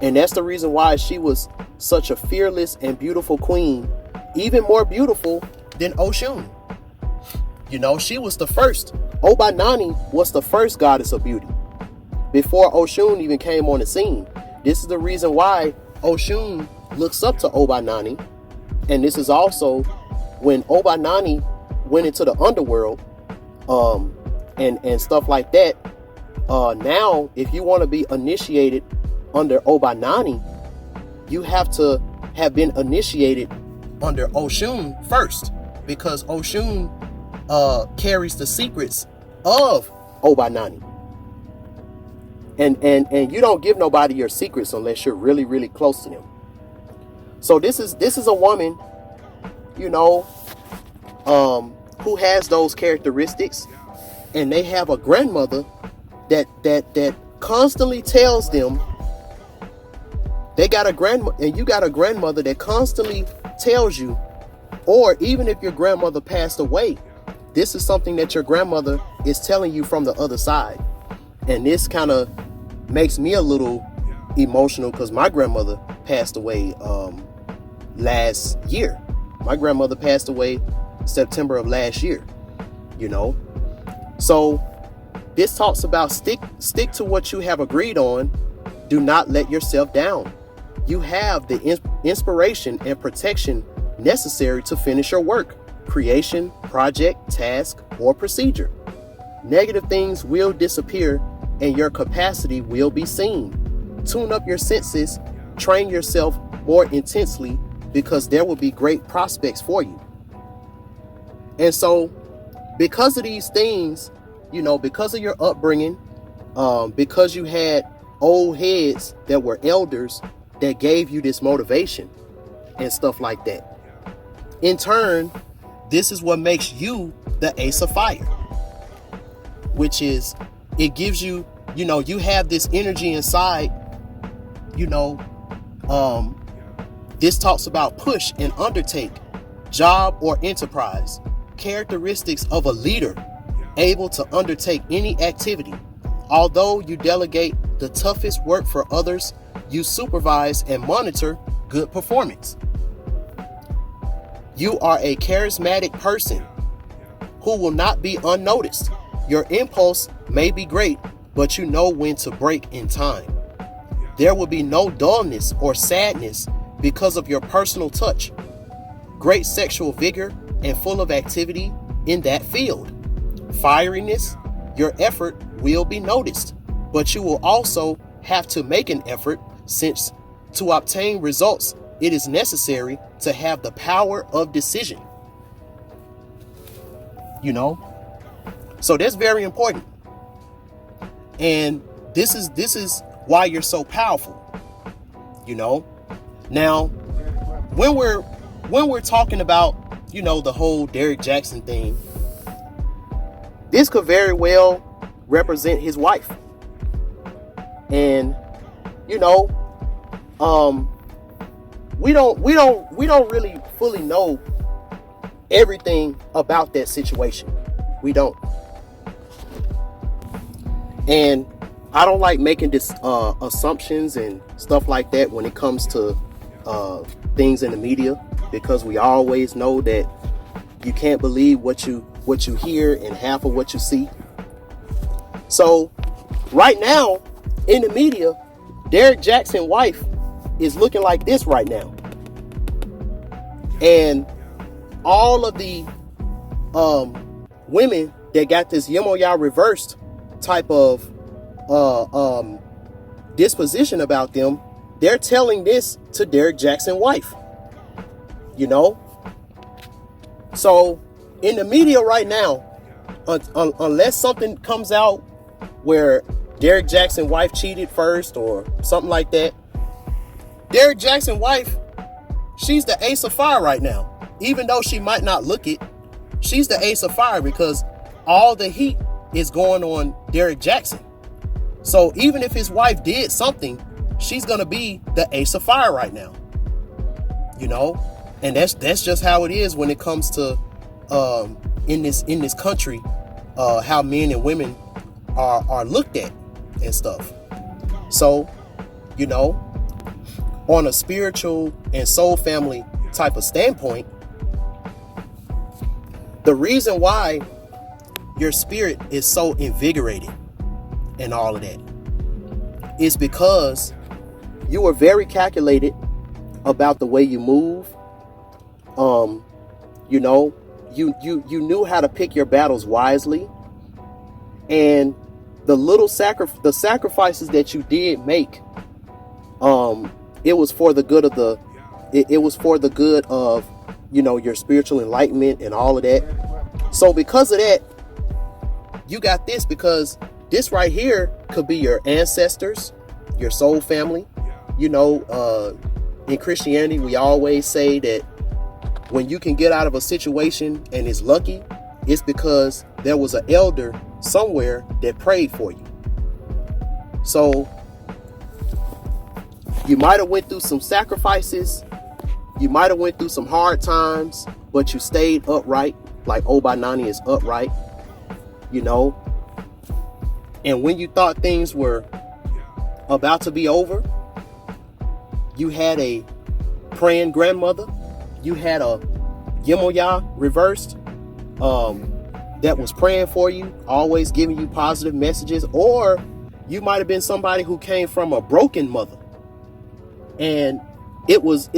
And that's the reason why she was such a fearless and beautiful queen, even more beautiful than Oshun. She was the first. Obanani was the first goddess of beauty before Oshun even came on the scene. This is the reason why Oshun looks up to Obanani. And this is also when Obanani went into the underworld and stuff like that. Now, if you want to be initiated under Obanani, you have to have been initiated under Oshun first, because Oshun carries the secrets of Obanani. And you don't give nobody your secrets unless you're really, really close to them. So this is a woman, who has those characteristics, and they have a grandmother that constantly tells them. They got a and you got a grandmother that constantly tells you, or even if your grandmother passed away, this is something that your grandmother is telling you from the other side. And this kind of makes me a little emotional because my grandmother passed away last year. My grandmother passed away September of last year, So this talks about stick to what you have agreed on. Do not let yourself down. You have the inspiration and protection necessary to finish your work, creation, project, task, or procedure. Negative things will disappear and your capacity will be seen. Tune up your senses, train yourself more intensely, because there will be great prospects for you. And so, because of these things, because of your upbringing, because you had old heads that were elders that gave you this motivation and stuff like that. In turn, this is what makes you the Ace of Fire, which is, it gives you, you have this energy inside, this talks about push and undertake, job or enterprise, characteristics of a leader, able to undertake any activity. Although you delegate the toughest work for others, you supervise and monitor good performance. You are a charismatic person who will not be unnoticed. Your impulse may be great, but you know when to break in time. There will be no dullness or sadness because of your personal touch. Great sexual vigor and full of activity in that field. Fieriness, your effort will be noticed, but you will also have to make an effort, since to obtain results, it is necessary to have the power of decision. So that's very important. And this is why you're so powerful. Now, when we're talking about, the whole Derrick Jackson thing, this could very well represent his wife. And we don't really fully know everything about that situation. We don't. And I don't like making this assumptions and stuff like that when it comes to things in the media, because we always know that you can't believe what you hear and half of what you see. So right now in the media, Derek Jackson's wife is looking like this right now. And all of the women that got this Yemoya reversed type of disposition about them, they're telling this to Derek Jackson's wife. You know? So in the media right now, unless something comes out where Derek Jackson's wife cheated first or something like that, Derek Jackson's wife, she's the ace of fire right now. Even though she might not look it, she's the ace of fire because all the heat is going on Derek Jackson. So even if his wife did something, she's gonna be the ace of fire right now. You know? And that's just how it is when it comes to in this country, how men and women are looked at and stuff. So, you know, on a spiritual and soul family type of standpoint, the reason why your spirit is so invigorated and all of that is because you were very calculated about the way you move. You know, you knew how to pick your battles wisely, and the sacrifices that you did make, it was for the good of it was for the good of, you know, your spiritual enlightenment and all of that. So because of that, you got this, because this right here could be your ancestors, your soul family. You know, in Christianity, we always say that when you can get out of a situation and it's lucky, it's because there was an elder somewhere that prayed for you. So you might have went through some sacrifices, you might have went through some hard times, but you stayed upright, like Obanani is upright, you know. And when you thought things were about to be over, you had a praying grandmother, you had a Yemoya reversed that was praying for you, always giving you positive messages. Or you might have been somebody who came from a broken mother, and it was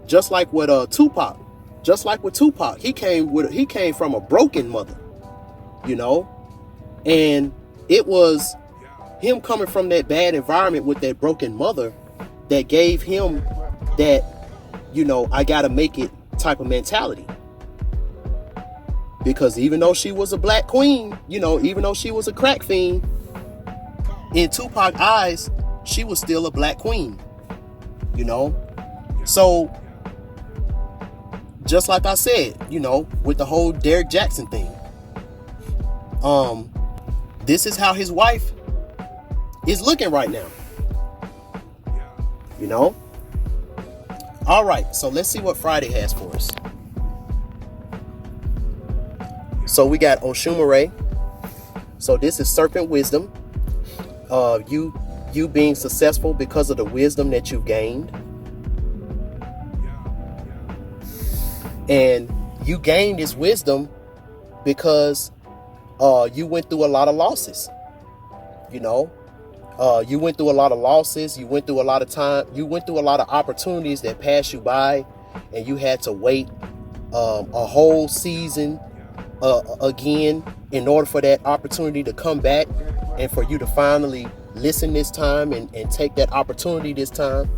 just like with Tupac. Just like with Tupac, he came from a broken mother, you know, and it was him coming from that bad environment with that broken mother that gave him that, you know, I gotta make it type of mentality. Because even though she was a black queen, you know, even though she was a crack fiend, in Tupac's eyes, she was still a black queen, you know. So just like I said, you know, with the whole Derek Jackson thing, this is how his wife is looking right now, you know. All right, so let's see what Friday has for us. So we got Oshumare. So this is serpent wisdom. You being successful because of the wisdom that you've gained. And you gained this wisdom because you went through a lot of losses. You know, you went through a lot of losses. You went through a lot of time. You went through a lot of opportunities that passed you by, and you had to wait a whole season again in order for that opportunity to come back, and for you to finally listen this time and take that opportunity this time.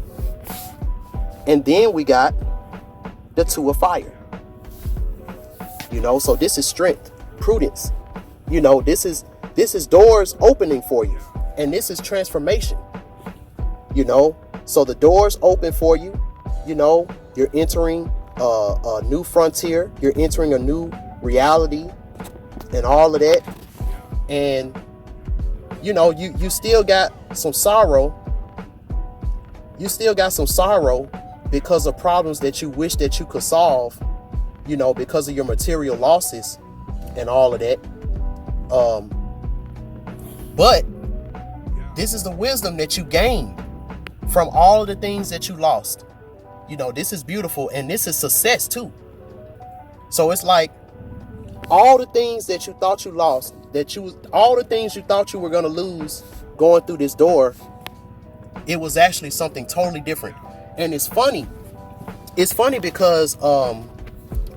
And then we got the Two of Fire. You know, so this is strength, prudence. You know, this is doors opening for you, and this is transformation. You know, so the doors open for you. You know, you're entering a new frontier. You're entering a new reality, and all of that. And you know, you still got some sorrow. You still got some sorrow because of problems that you wish that you could solve, you know, because of your material losses and all of that. But this is the wisdom that you gained from all of the things that you lost. You know, this is beautiful, and this is success too. So it's like all the things that you thought you lost, all the things you thought you were going to lose going through this door, it was actually something totally different. And it's funny because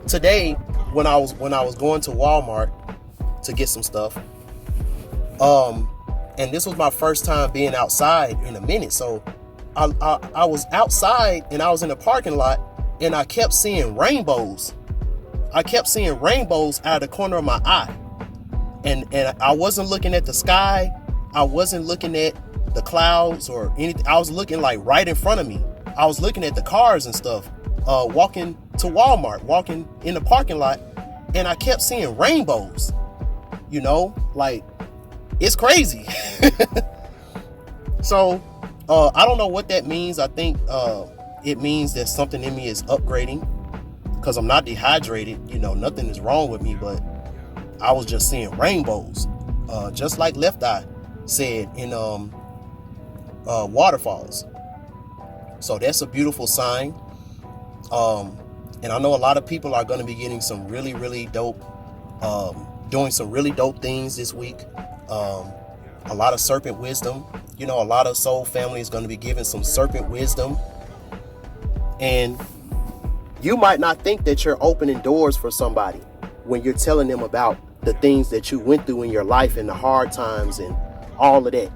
today when I was going to Walmart to get some stuff, and this was my first time being outside in a minute, so I was outside and I was in the parking lot, and I kept seeing rainbows. I kept seeing rainbows out of the corner of my eye. And I wasn't looking at the sky. I wasn't looking at the clouds or anything. I was looking like right in front of me. I was looking at the cars and stuff, walking to Walmart, walking in the parking lot, and I kept seeing rainbows. You know, like, it's crazy. So, I don't know what that means. I think it means that something in me is upgrading, because I'm not dehydrated. You know, nothing is wrong with me, but I was just seeing rainbows, just like Left Eye said in Waterfalls. So that's a beautiful sign. And I know a lot of people are going to be getting some really, really dope, doing some really dope things this week. A lot of serpent wisdom. You know, a lot of soul family is going to be giving some serpent wisdom. And you might not think that you're opening doors for somebody when you're telling them about the things that you went through in your life and the hard times and all of that.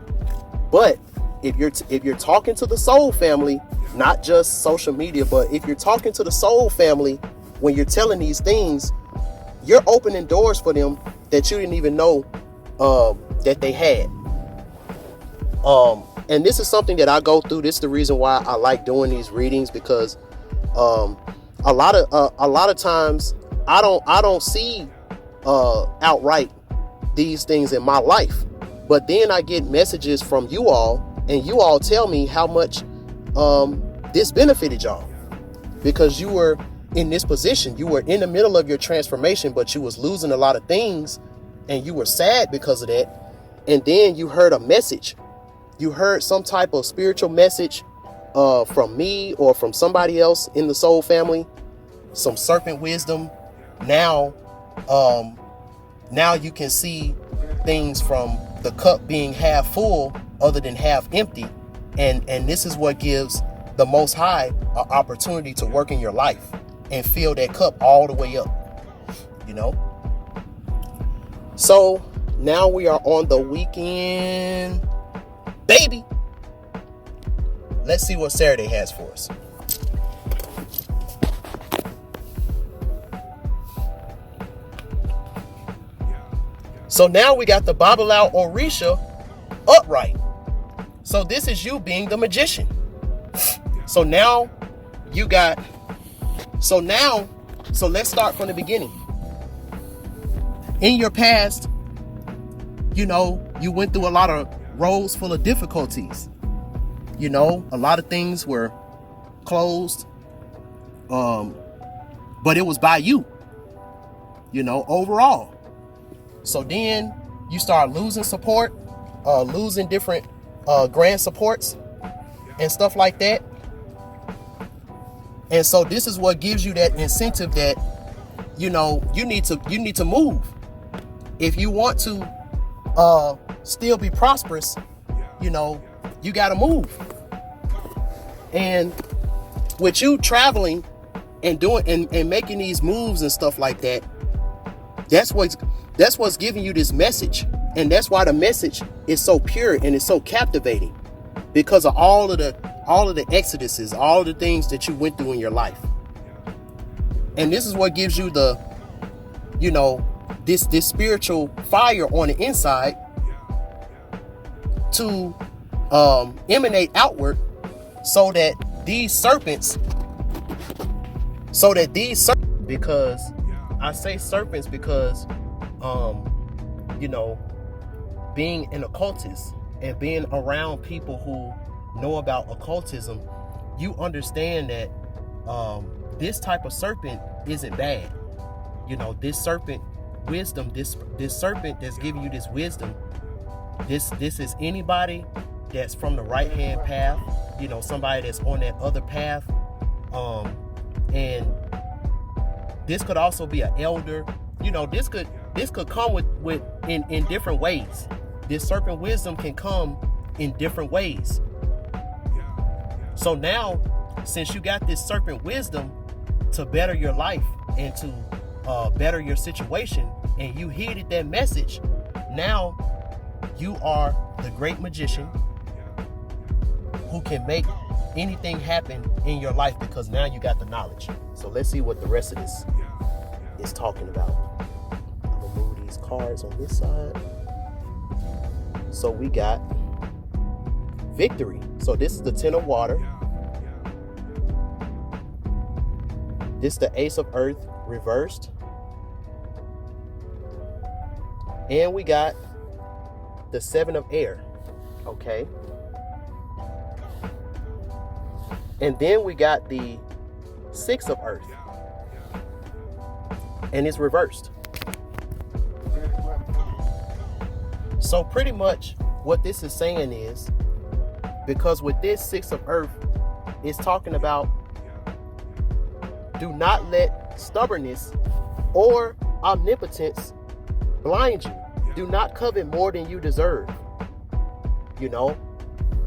But if you're talking to the soul family, not just social media, but if you're talking to the soul family when you're telling these things, you're opening doors for them that you didn't even know that they had. And this is something that I go through. This is the reason why I like doing these readings, because a lot of times I don't see outright these things in my life, but then I get messages from you all, and you all tell me how much this benefited y'all, because you were in this position, you were in the middle of your transformation, but you was losing a lot of things, and you were sad because of that. And then you heard a message, you heard some type of spiritual message from me or from somebody else in the soul family, some serpent wisdom. Now you can see things from the cup being half full other than half empty. And this is what gives the Most High an opportunity to work in your life and fill that cup all the way up, you know? So now we are on the weekend, baby. Let's see what Saturday has for us. So now we got the Babalau Orisha upright. So this is you being the magician. So now you got, so let's start from the beginning. In your past, you know, you went through a lot of roads full of difficulties. You know, a lot of things were closed, but it was by you, you know, overall. So then you start losing support, losing different grant supports and stuff like that. And so this is what gives you that incentive that, you know, you need to move. If you want to still be prosperous, you know, you got to move. And with you traveling and doing and making these moves and stuff like that, that's what's giving you this message. And that's why the message is so pure and it's so captivating, because of all of the exoduses, all of the things that you went through in your life. And this is what gives you the, you know, this spiritual fire on the inside to emanate outward, so that these serpents, because I say serpents because, you know, being an occultist and being around people who know about occultism, you understand that this type of serpent isn't bad. You know, this serpent wisdom, this serpent that's giving you this wisdom, this is anybody that's from the right hand path, somebody that's on that other path. And this could also be an elder. This could come with in different ways. This serpent wisdom can come in different ways. So now, since you got this serpent wisdom to better your life and to better your situation, and you heeded that message, now you are the great magician who can make anything happen in your life because now you got the knowledge. So let's see what the rest of this is talking about. I'm gonna move these cards on this side. So we got victory. So this is the 10 of water. This is the Ace of Earth reversed. And we got the 7 of air. Okay. And then we got the 6 of earth. And it's reversed. So pretty much what this is saying is, because with this 6 of earth, it's talking about do not let stubbornness or omnipotence blind you. Do not covet more than you deserve.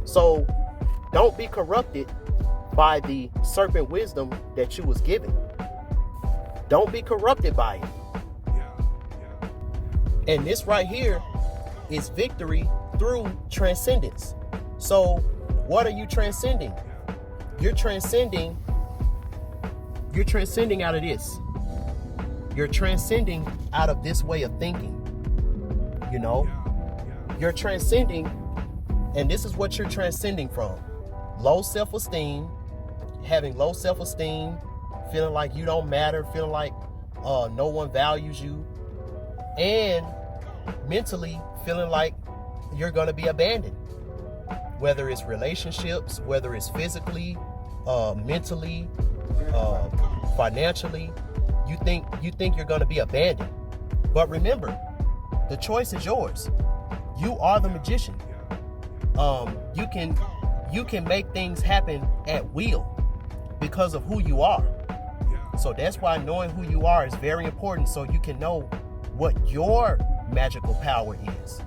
So don't be corrupted by the serpent wisdom that you was given. Don't be corrupted by it. And this right here is victory through transcendence. So what are you transcending? You're transcending out of this. You're transcending out of this way of thinking. You're transcending, and this is what you're transcending from. Low self-esteem, having low self-esteem, feeling like you don't matter, feeling like no one values you, and mentally feeling like you're going to be abandoned. Whether it's relationships, whether it's physically, mentally, financially, you think you're going to be abandoned. But remember, the choice is yours. You are the magician. You can make things happen at will because of who you are. So that's why knowing who you are is very important, so you can know what your magical power is.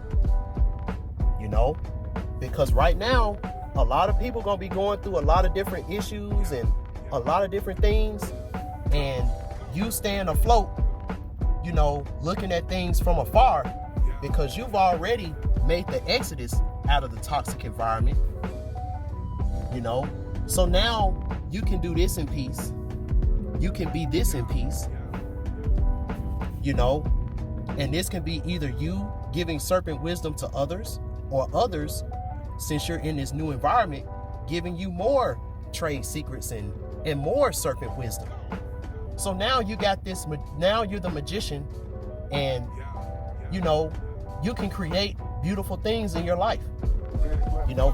Because right now, a lot of people gonna be going through a lot of different issues and a lot of different things, and you staying afloat, looking at things from afar, because you've already made the exodus out of the toxic environment. So now you can do this in peace. You can be this in peace. And this can be either you giving serpent wisdom to others, or others, since you're in this new environment, giving you more trade secrets and more serpent wisdom. So now you got this, now you're the magician, and you can create beautiful things in your life.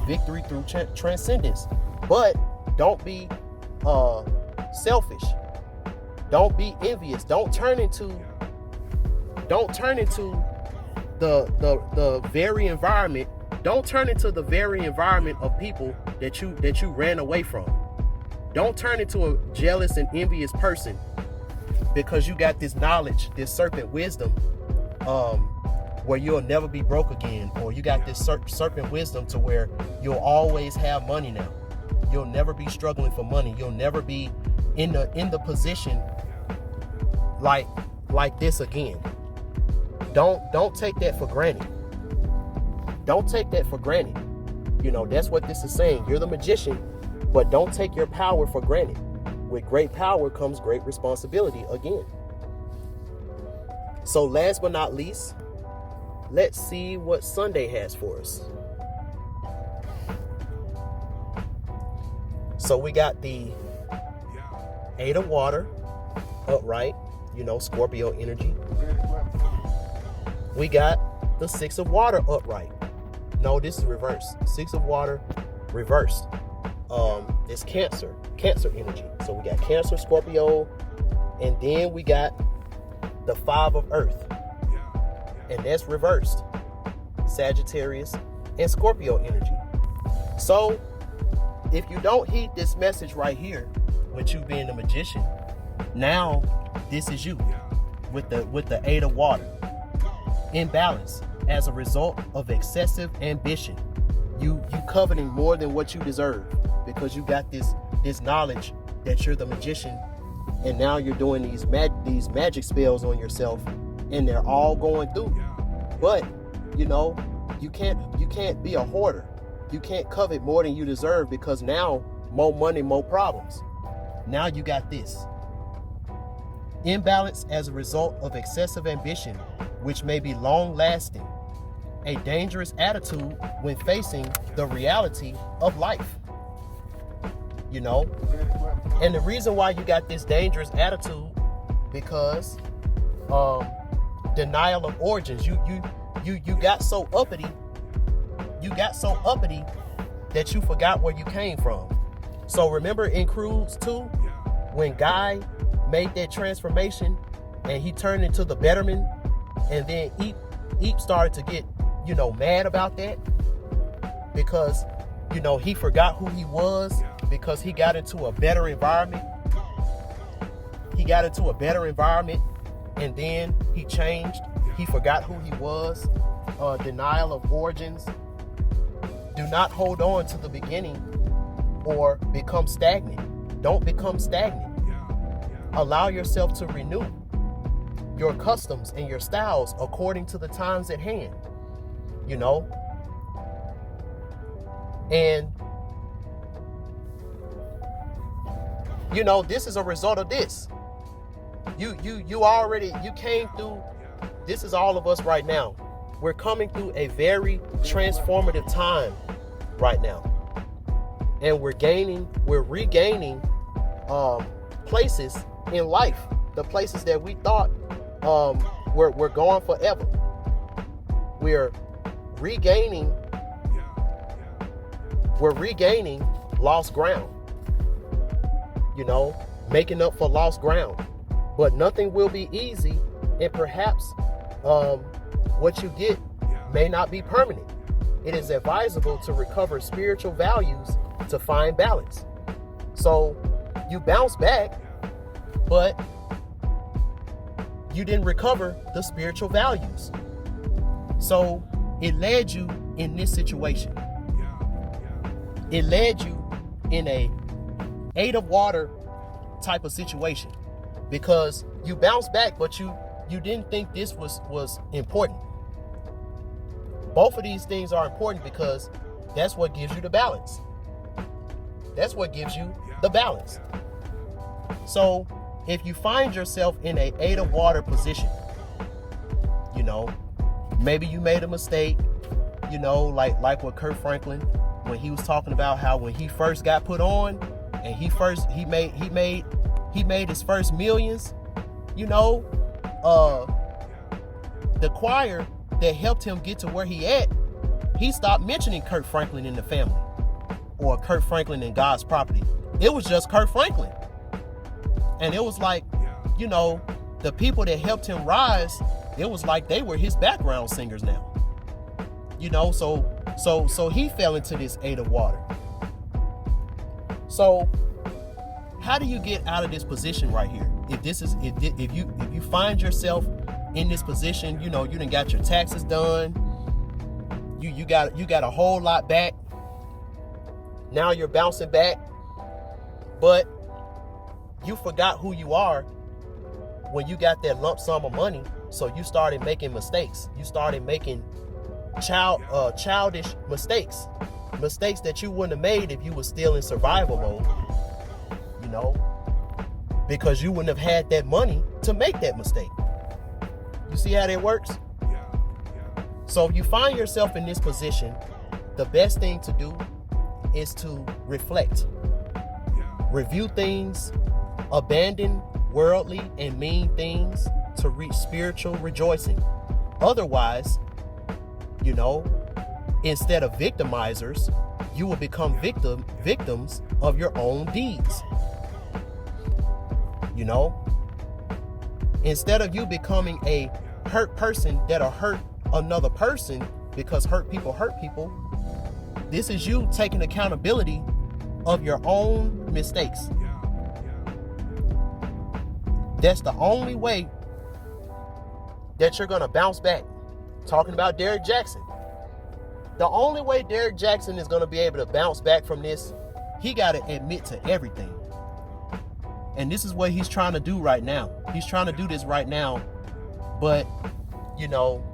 Victory through transcendence. But don't be selfish. Don't be envious. Don't turn into the very environment. Don't turn into the very environment of people that you ran away from. Don't turn into a jealous and envious person because you got this knowledge, this serpent wisdom, where you'll never be broke again, or you got this serpent wisdom to where you'll always have money now. You'll never be struggling for money. You'll never be in the position like this again. Don't take that for granted. Don't take that for granted. That's what this is saying. You're the magician, but don't take your power for granted. With great power comes great responsibility again. So last but not least, let's see what Sunday has for us. So we got the 8 of water upright, Scorpio energy. We got the 6 of water upright. No, this is reversed. 6 of water reversed. It's Cancer energy. So we got Cancer, Scorpio, and then we got the 5 of earth. and that's reversed. Sagittarius and Scorpio energy. So if you don't heed this message right here, with you being the magician, now this is you with the 8 of water. Imbalance as a result of excessive ambition. You coveting more than what you deserve because you got this knowledge that you're the magician, and now you're doing these magic spells on yourself, and they're all going through. But you can't be a hoarder. You can't covet more than you deserve, because now more money, more problems. Now you got this. Imbalance as a result of excessive ambition, which may be long-lasting. A dangerous attitude when facing the reality of life. And the reason why you got this dangerous attitude, because denial of origins. You got so uppity. You got so uppity that you forgot where you came from. So remember in Cruise 2, when Guy made that transformation and he turned into the Betterman, and then Eep started to get, mad about that because, he forgot who he was because he got into a better environment. He got into a better environment and then he changed. He forgot who he was. Denial of origins. Do not hold on to the beginning or become stagnant. Don't become stagnant. Allow yourself to renew your customs and your styles according to the times at hand. And this is a result of this. You came through. This is all of us right now. We're coming through a very transformative time right now. And we're regaining places in life. The places that we thought were gone forever. We're regaining lost ground. Making up for lost ground. But nothing will be easy, and perhaps what you get may not be permanent. It is advisable to recover spiritual values to find balance. So you bounce back, but you didn't recover the spiritual values. So it led you in this situation. It led you in a 8 of water type of situation, because you bounced back, but you didn't think this was important. Both of these things are important because that's what gives you the balance. That's what gives you the balance. So if you find yourself in a 8 of water position, maybe you made a mistake, like with Kurt Franklin, when he was talking about how when he first got put on and he made his first millions, the choir that helped him get to where he at, he stopped mentioning Kurt Franklin in the family or Kurt Franklin in God's property. It was just Kurt Franklin. And it was like, the people that helped him rise, it was like they were his background singers now. So he fell into this 8 of water. So how do you get out of this position right here? If you find yourself in this position, you done got your taxes done, you got a whole lot back. Now you're bouncing back, but you forgot who you are when you got that lump sum of money. So you started making mistakes. You started making childish mistakes that you wouldn't have made if you were still in survival mode. Because you wouldn't have had that money to make that mistake. You see how that works? So if you find yourself in this position, the best thing to do is to reflect. Review things, abandon worldly and mean things to reach spiritual rejoicing. Otherwise, instead of victimizers, you will become victims of your own deeds. Instead of you becoming a hurt person that'll hurt another person, because hurt people hurt people. This is you taking accountability of your own mistakes. That's the only way that you're gonna bounce back. Talking about Derrick Jackson. The only way Derrick Jackson is gonna be able to bounce back from this, he gotta admit to everything. And this is what he's trying to do right now. He's trying to do this right now. But, you know,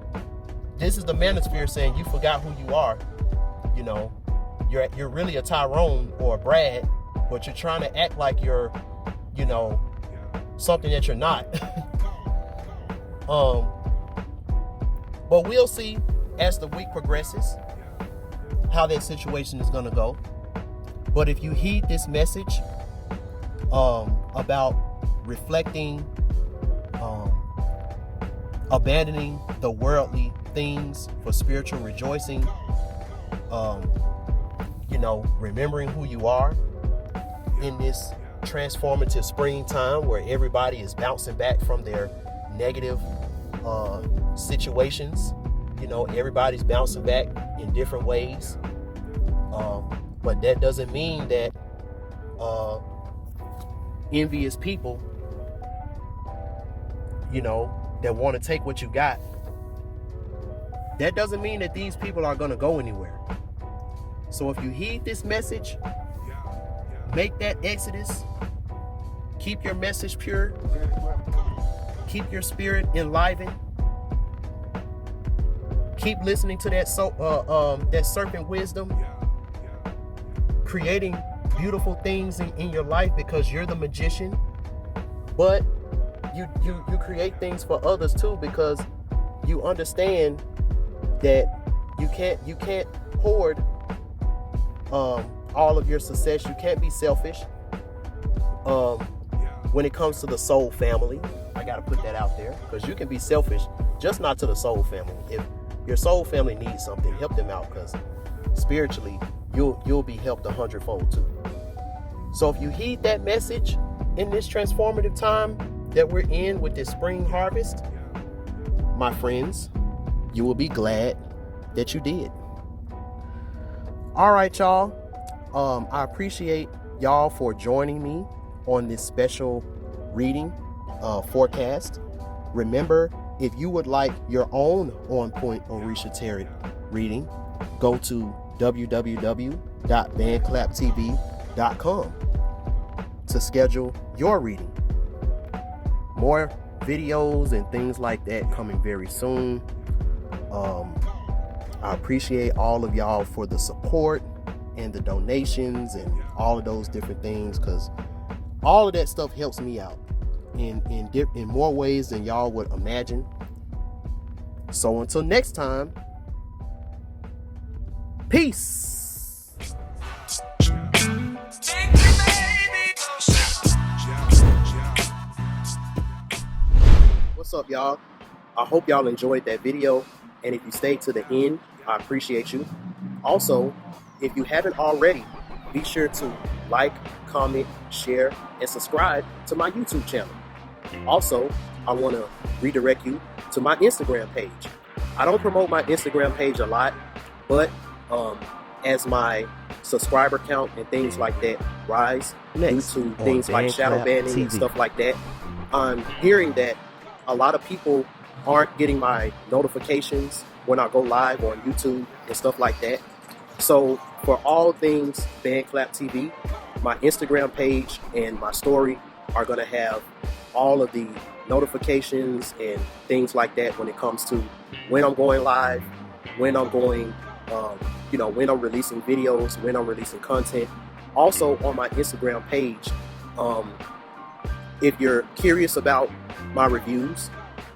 this is the manosphere saying you forgot who you are. You know, you're really a Tyrone or a Brad, but you're trying to act like you're, you know, something that you're not. But we'll see as the week progresses how that situation is going to go. But if you heed this message about reflecting, abandoning the worldly things for spiritual rejoicing, you know, remembering who you are in this transformative springtime where everybody is bouncing back from their negative situations. You know, everybody's bouncing back in different ways. But that doesn't mean that envious people, you know, that want to take what you got, that doesn't mean that these people are going to go anywhere. So if you heed this message, make that exodus, keep your message pure, keep your spirit enlivened, keep listening to that that serpent wisdom, creating beautiful things in your life, because you're the magician. But you create things for others too, because you understand that you can't hoard all of your success. You can't be selfish. When it comes to the soul family, I gotta put that out there, because you can be selfish, just not to the soul family. If your soul family needs something, help them out, because spiritually you'll be helped 100-fold too. So if you heed that message in this transformative time that we're in with this spring harvest, my friends, you will be glad that you did. All right, y'all. I appreciate y'all for joining me on this special reading forecast. Remember, if you would like your own On Point Orisha Tarot reading, go to www.bandclaptv.com to schedule your reading. More videos and things like that coming very soon. I appreciate all of y'all for the support and the donations and all of those different things, because all of that stuff helps me out in more ways than y'all would imagine. So until next time, peace. What's up, y'all? I hope y'all enjoyed that video, and if you stayed to the end, I appreciate you. Also, if you haven't already, be sure to like, comment, share, and subscribe to my YouTube channel. Also, I want to redirect you to my Instagram page. I don't promote my Instagram page a lot, but as my subscriber count and things like that rise due to things like shadow banning and stuff like that, I'm hearing that a lot of people aren't getting my notifications when I go live on YouTube and stuff like that. So for all things BandClap TV, my Instagram page and my story are going to have all of the notifications and things like that when it comes to when I'm going live, when I'm going, when I'm releasing videos, when I'm releasing content. Also on my Instagram page, if you're curious about my reviews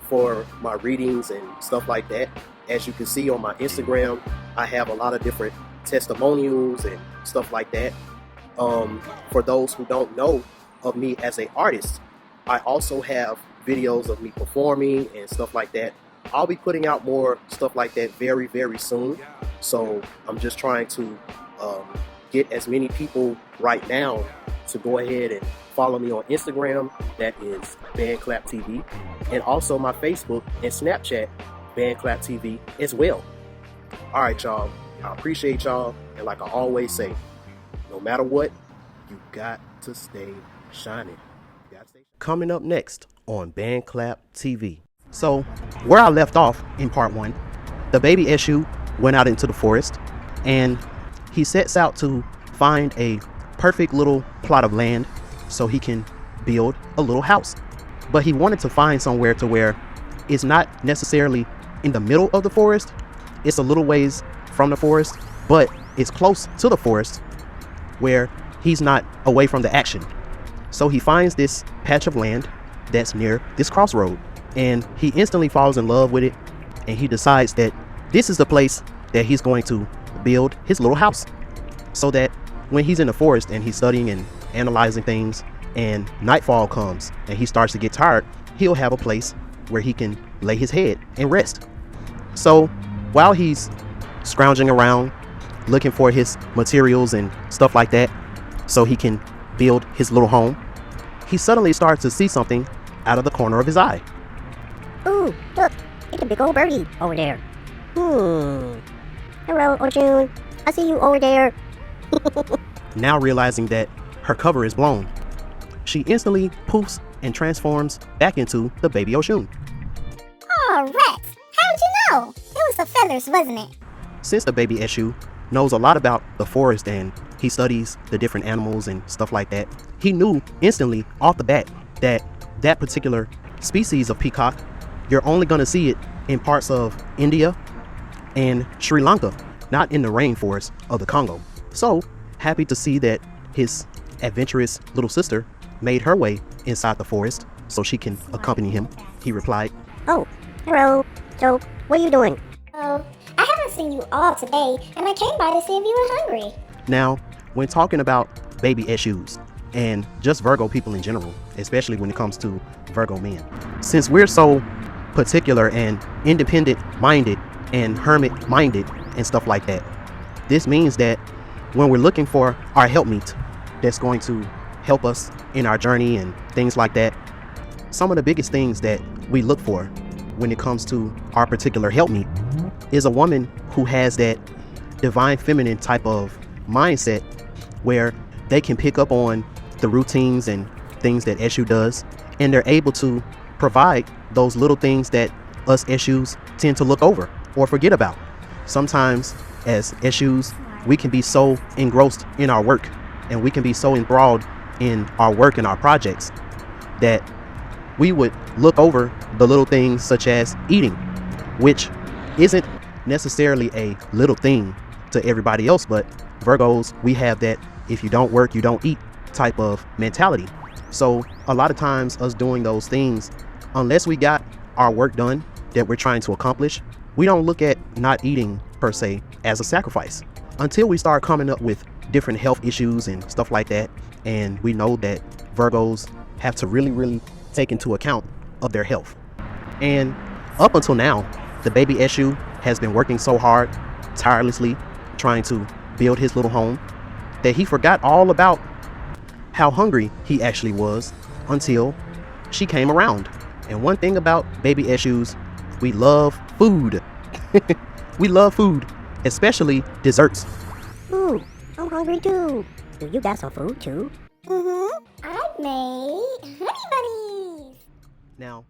for my readings and stuff like that, as you can see on my Instagram, I have a lot of different testimonials and stuff like that. For those who don't know of me as an artist, I also have videos of me performing and stuff like that. I'll be putting out more stuff like that very, very soon. So I'm just trying to get as many people right now to go ahead and follow me on Instagram, that is BandClap TV, and also my Facebook and Snapchat, BandClap TV as well. All right, y'all. I appreciate y'all, and like I always say, no matter what, you got to stay shining. Coming up next on BandClap TV. So, where I left off in part 1, the baby Eshu went out into the forest, and he sets out to find a perfect little plot of land so he can build a little house. But he wanted to find somewhere to where it's not necessarily in the middle of the forest, it's a little ways from the forest, but it's close to the forest where he's not away from the action. So he finds this patch of land that's near this crossroad, and he instantly falls in love with it, and he decides that this is the place that he's going to build his little house, so that when he's in the forest and he's studying and analyzing things and nightfall comes and he starts to get tired, he'll have a place where he can lay his head and rest. So while he's scrounging around looking for his materials and stuff like that so he can build his little home, he suddenly starts to see something out of the corner of his eye. Ooh, look, it's a big old birdie over there. Hello, Orchun. I see you over there. Now realizing that her cover is blown, she instantly poofs and transforms back into the baby Oshun. Oh, Rex, how'd you know? It was the feathers, wasn't it? Since the baby Eshu knows a lot about the forest and he studies the different animals and stuff like that, he knew instantly off the bat that that particular species of peacock, you're only going to see it in parts of India and Sri Lanka, not in the rainforest of the Congo. So happy to see that his adventurous little sister made her way inside the forest so she can accompany him. He replied, Oh, hello. So, what are you doing? Oh, I haven't seen you all today, and I came by to see if you were hungry. Now, when talking about baby Eshus and just Virgo people in general, especially when it comes to Virgo men, since we're so particular and independent minded and hermit minded and stuff like that, this means that when we're looking for our helpmeet that's going to help us in our journey and things like that, some of the biggest things that we look for when it comes to our particular helpmeet is a woman who has that divine feminine type of mindset where they can pick up on the routines and things that Eshu does, and they're able to provide those little things that us Eshus tend to look over or forget about. Sometimes as Eshus, we can be so engrossed in our work and we can be so enthralled in our work and our projects that we would look over the little things such as eating, which isn't necessarily a little thing to everybody else, but Virgos, we have that if you don't work, you don't eat type of mentality. So a lot of times us doing those things, unless we got our work done that we're trying to accomplish, we don't look at not eating per se as a sacrifice until we start coming up with different health issues and stuff like that. And we know that Virgos have to really take into account of their health. And up until now, the baby Eshu has been working so hard, tirelessly, trying to build his little home, that he forgot all about how hungry he actually was until she came around. And one thing about baby Eshus, we love food. We love food, especially desserts. Ooh, I'm hungry too. Do you got some food too? I made honey bunnies. Now,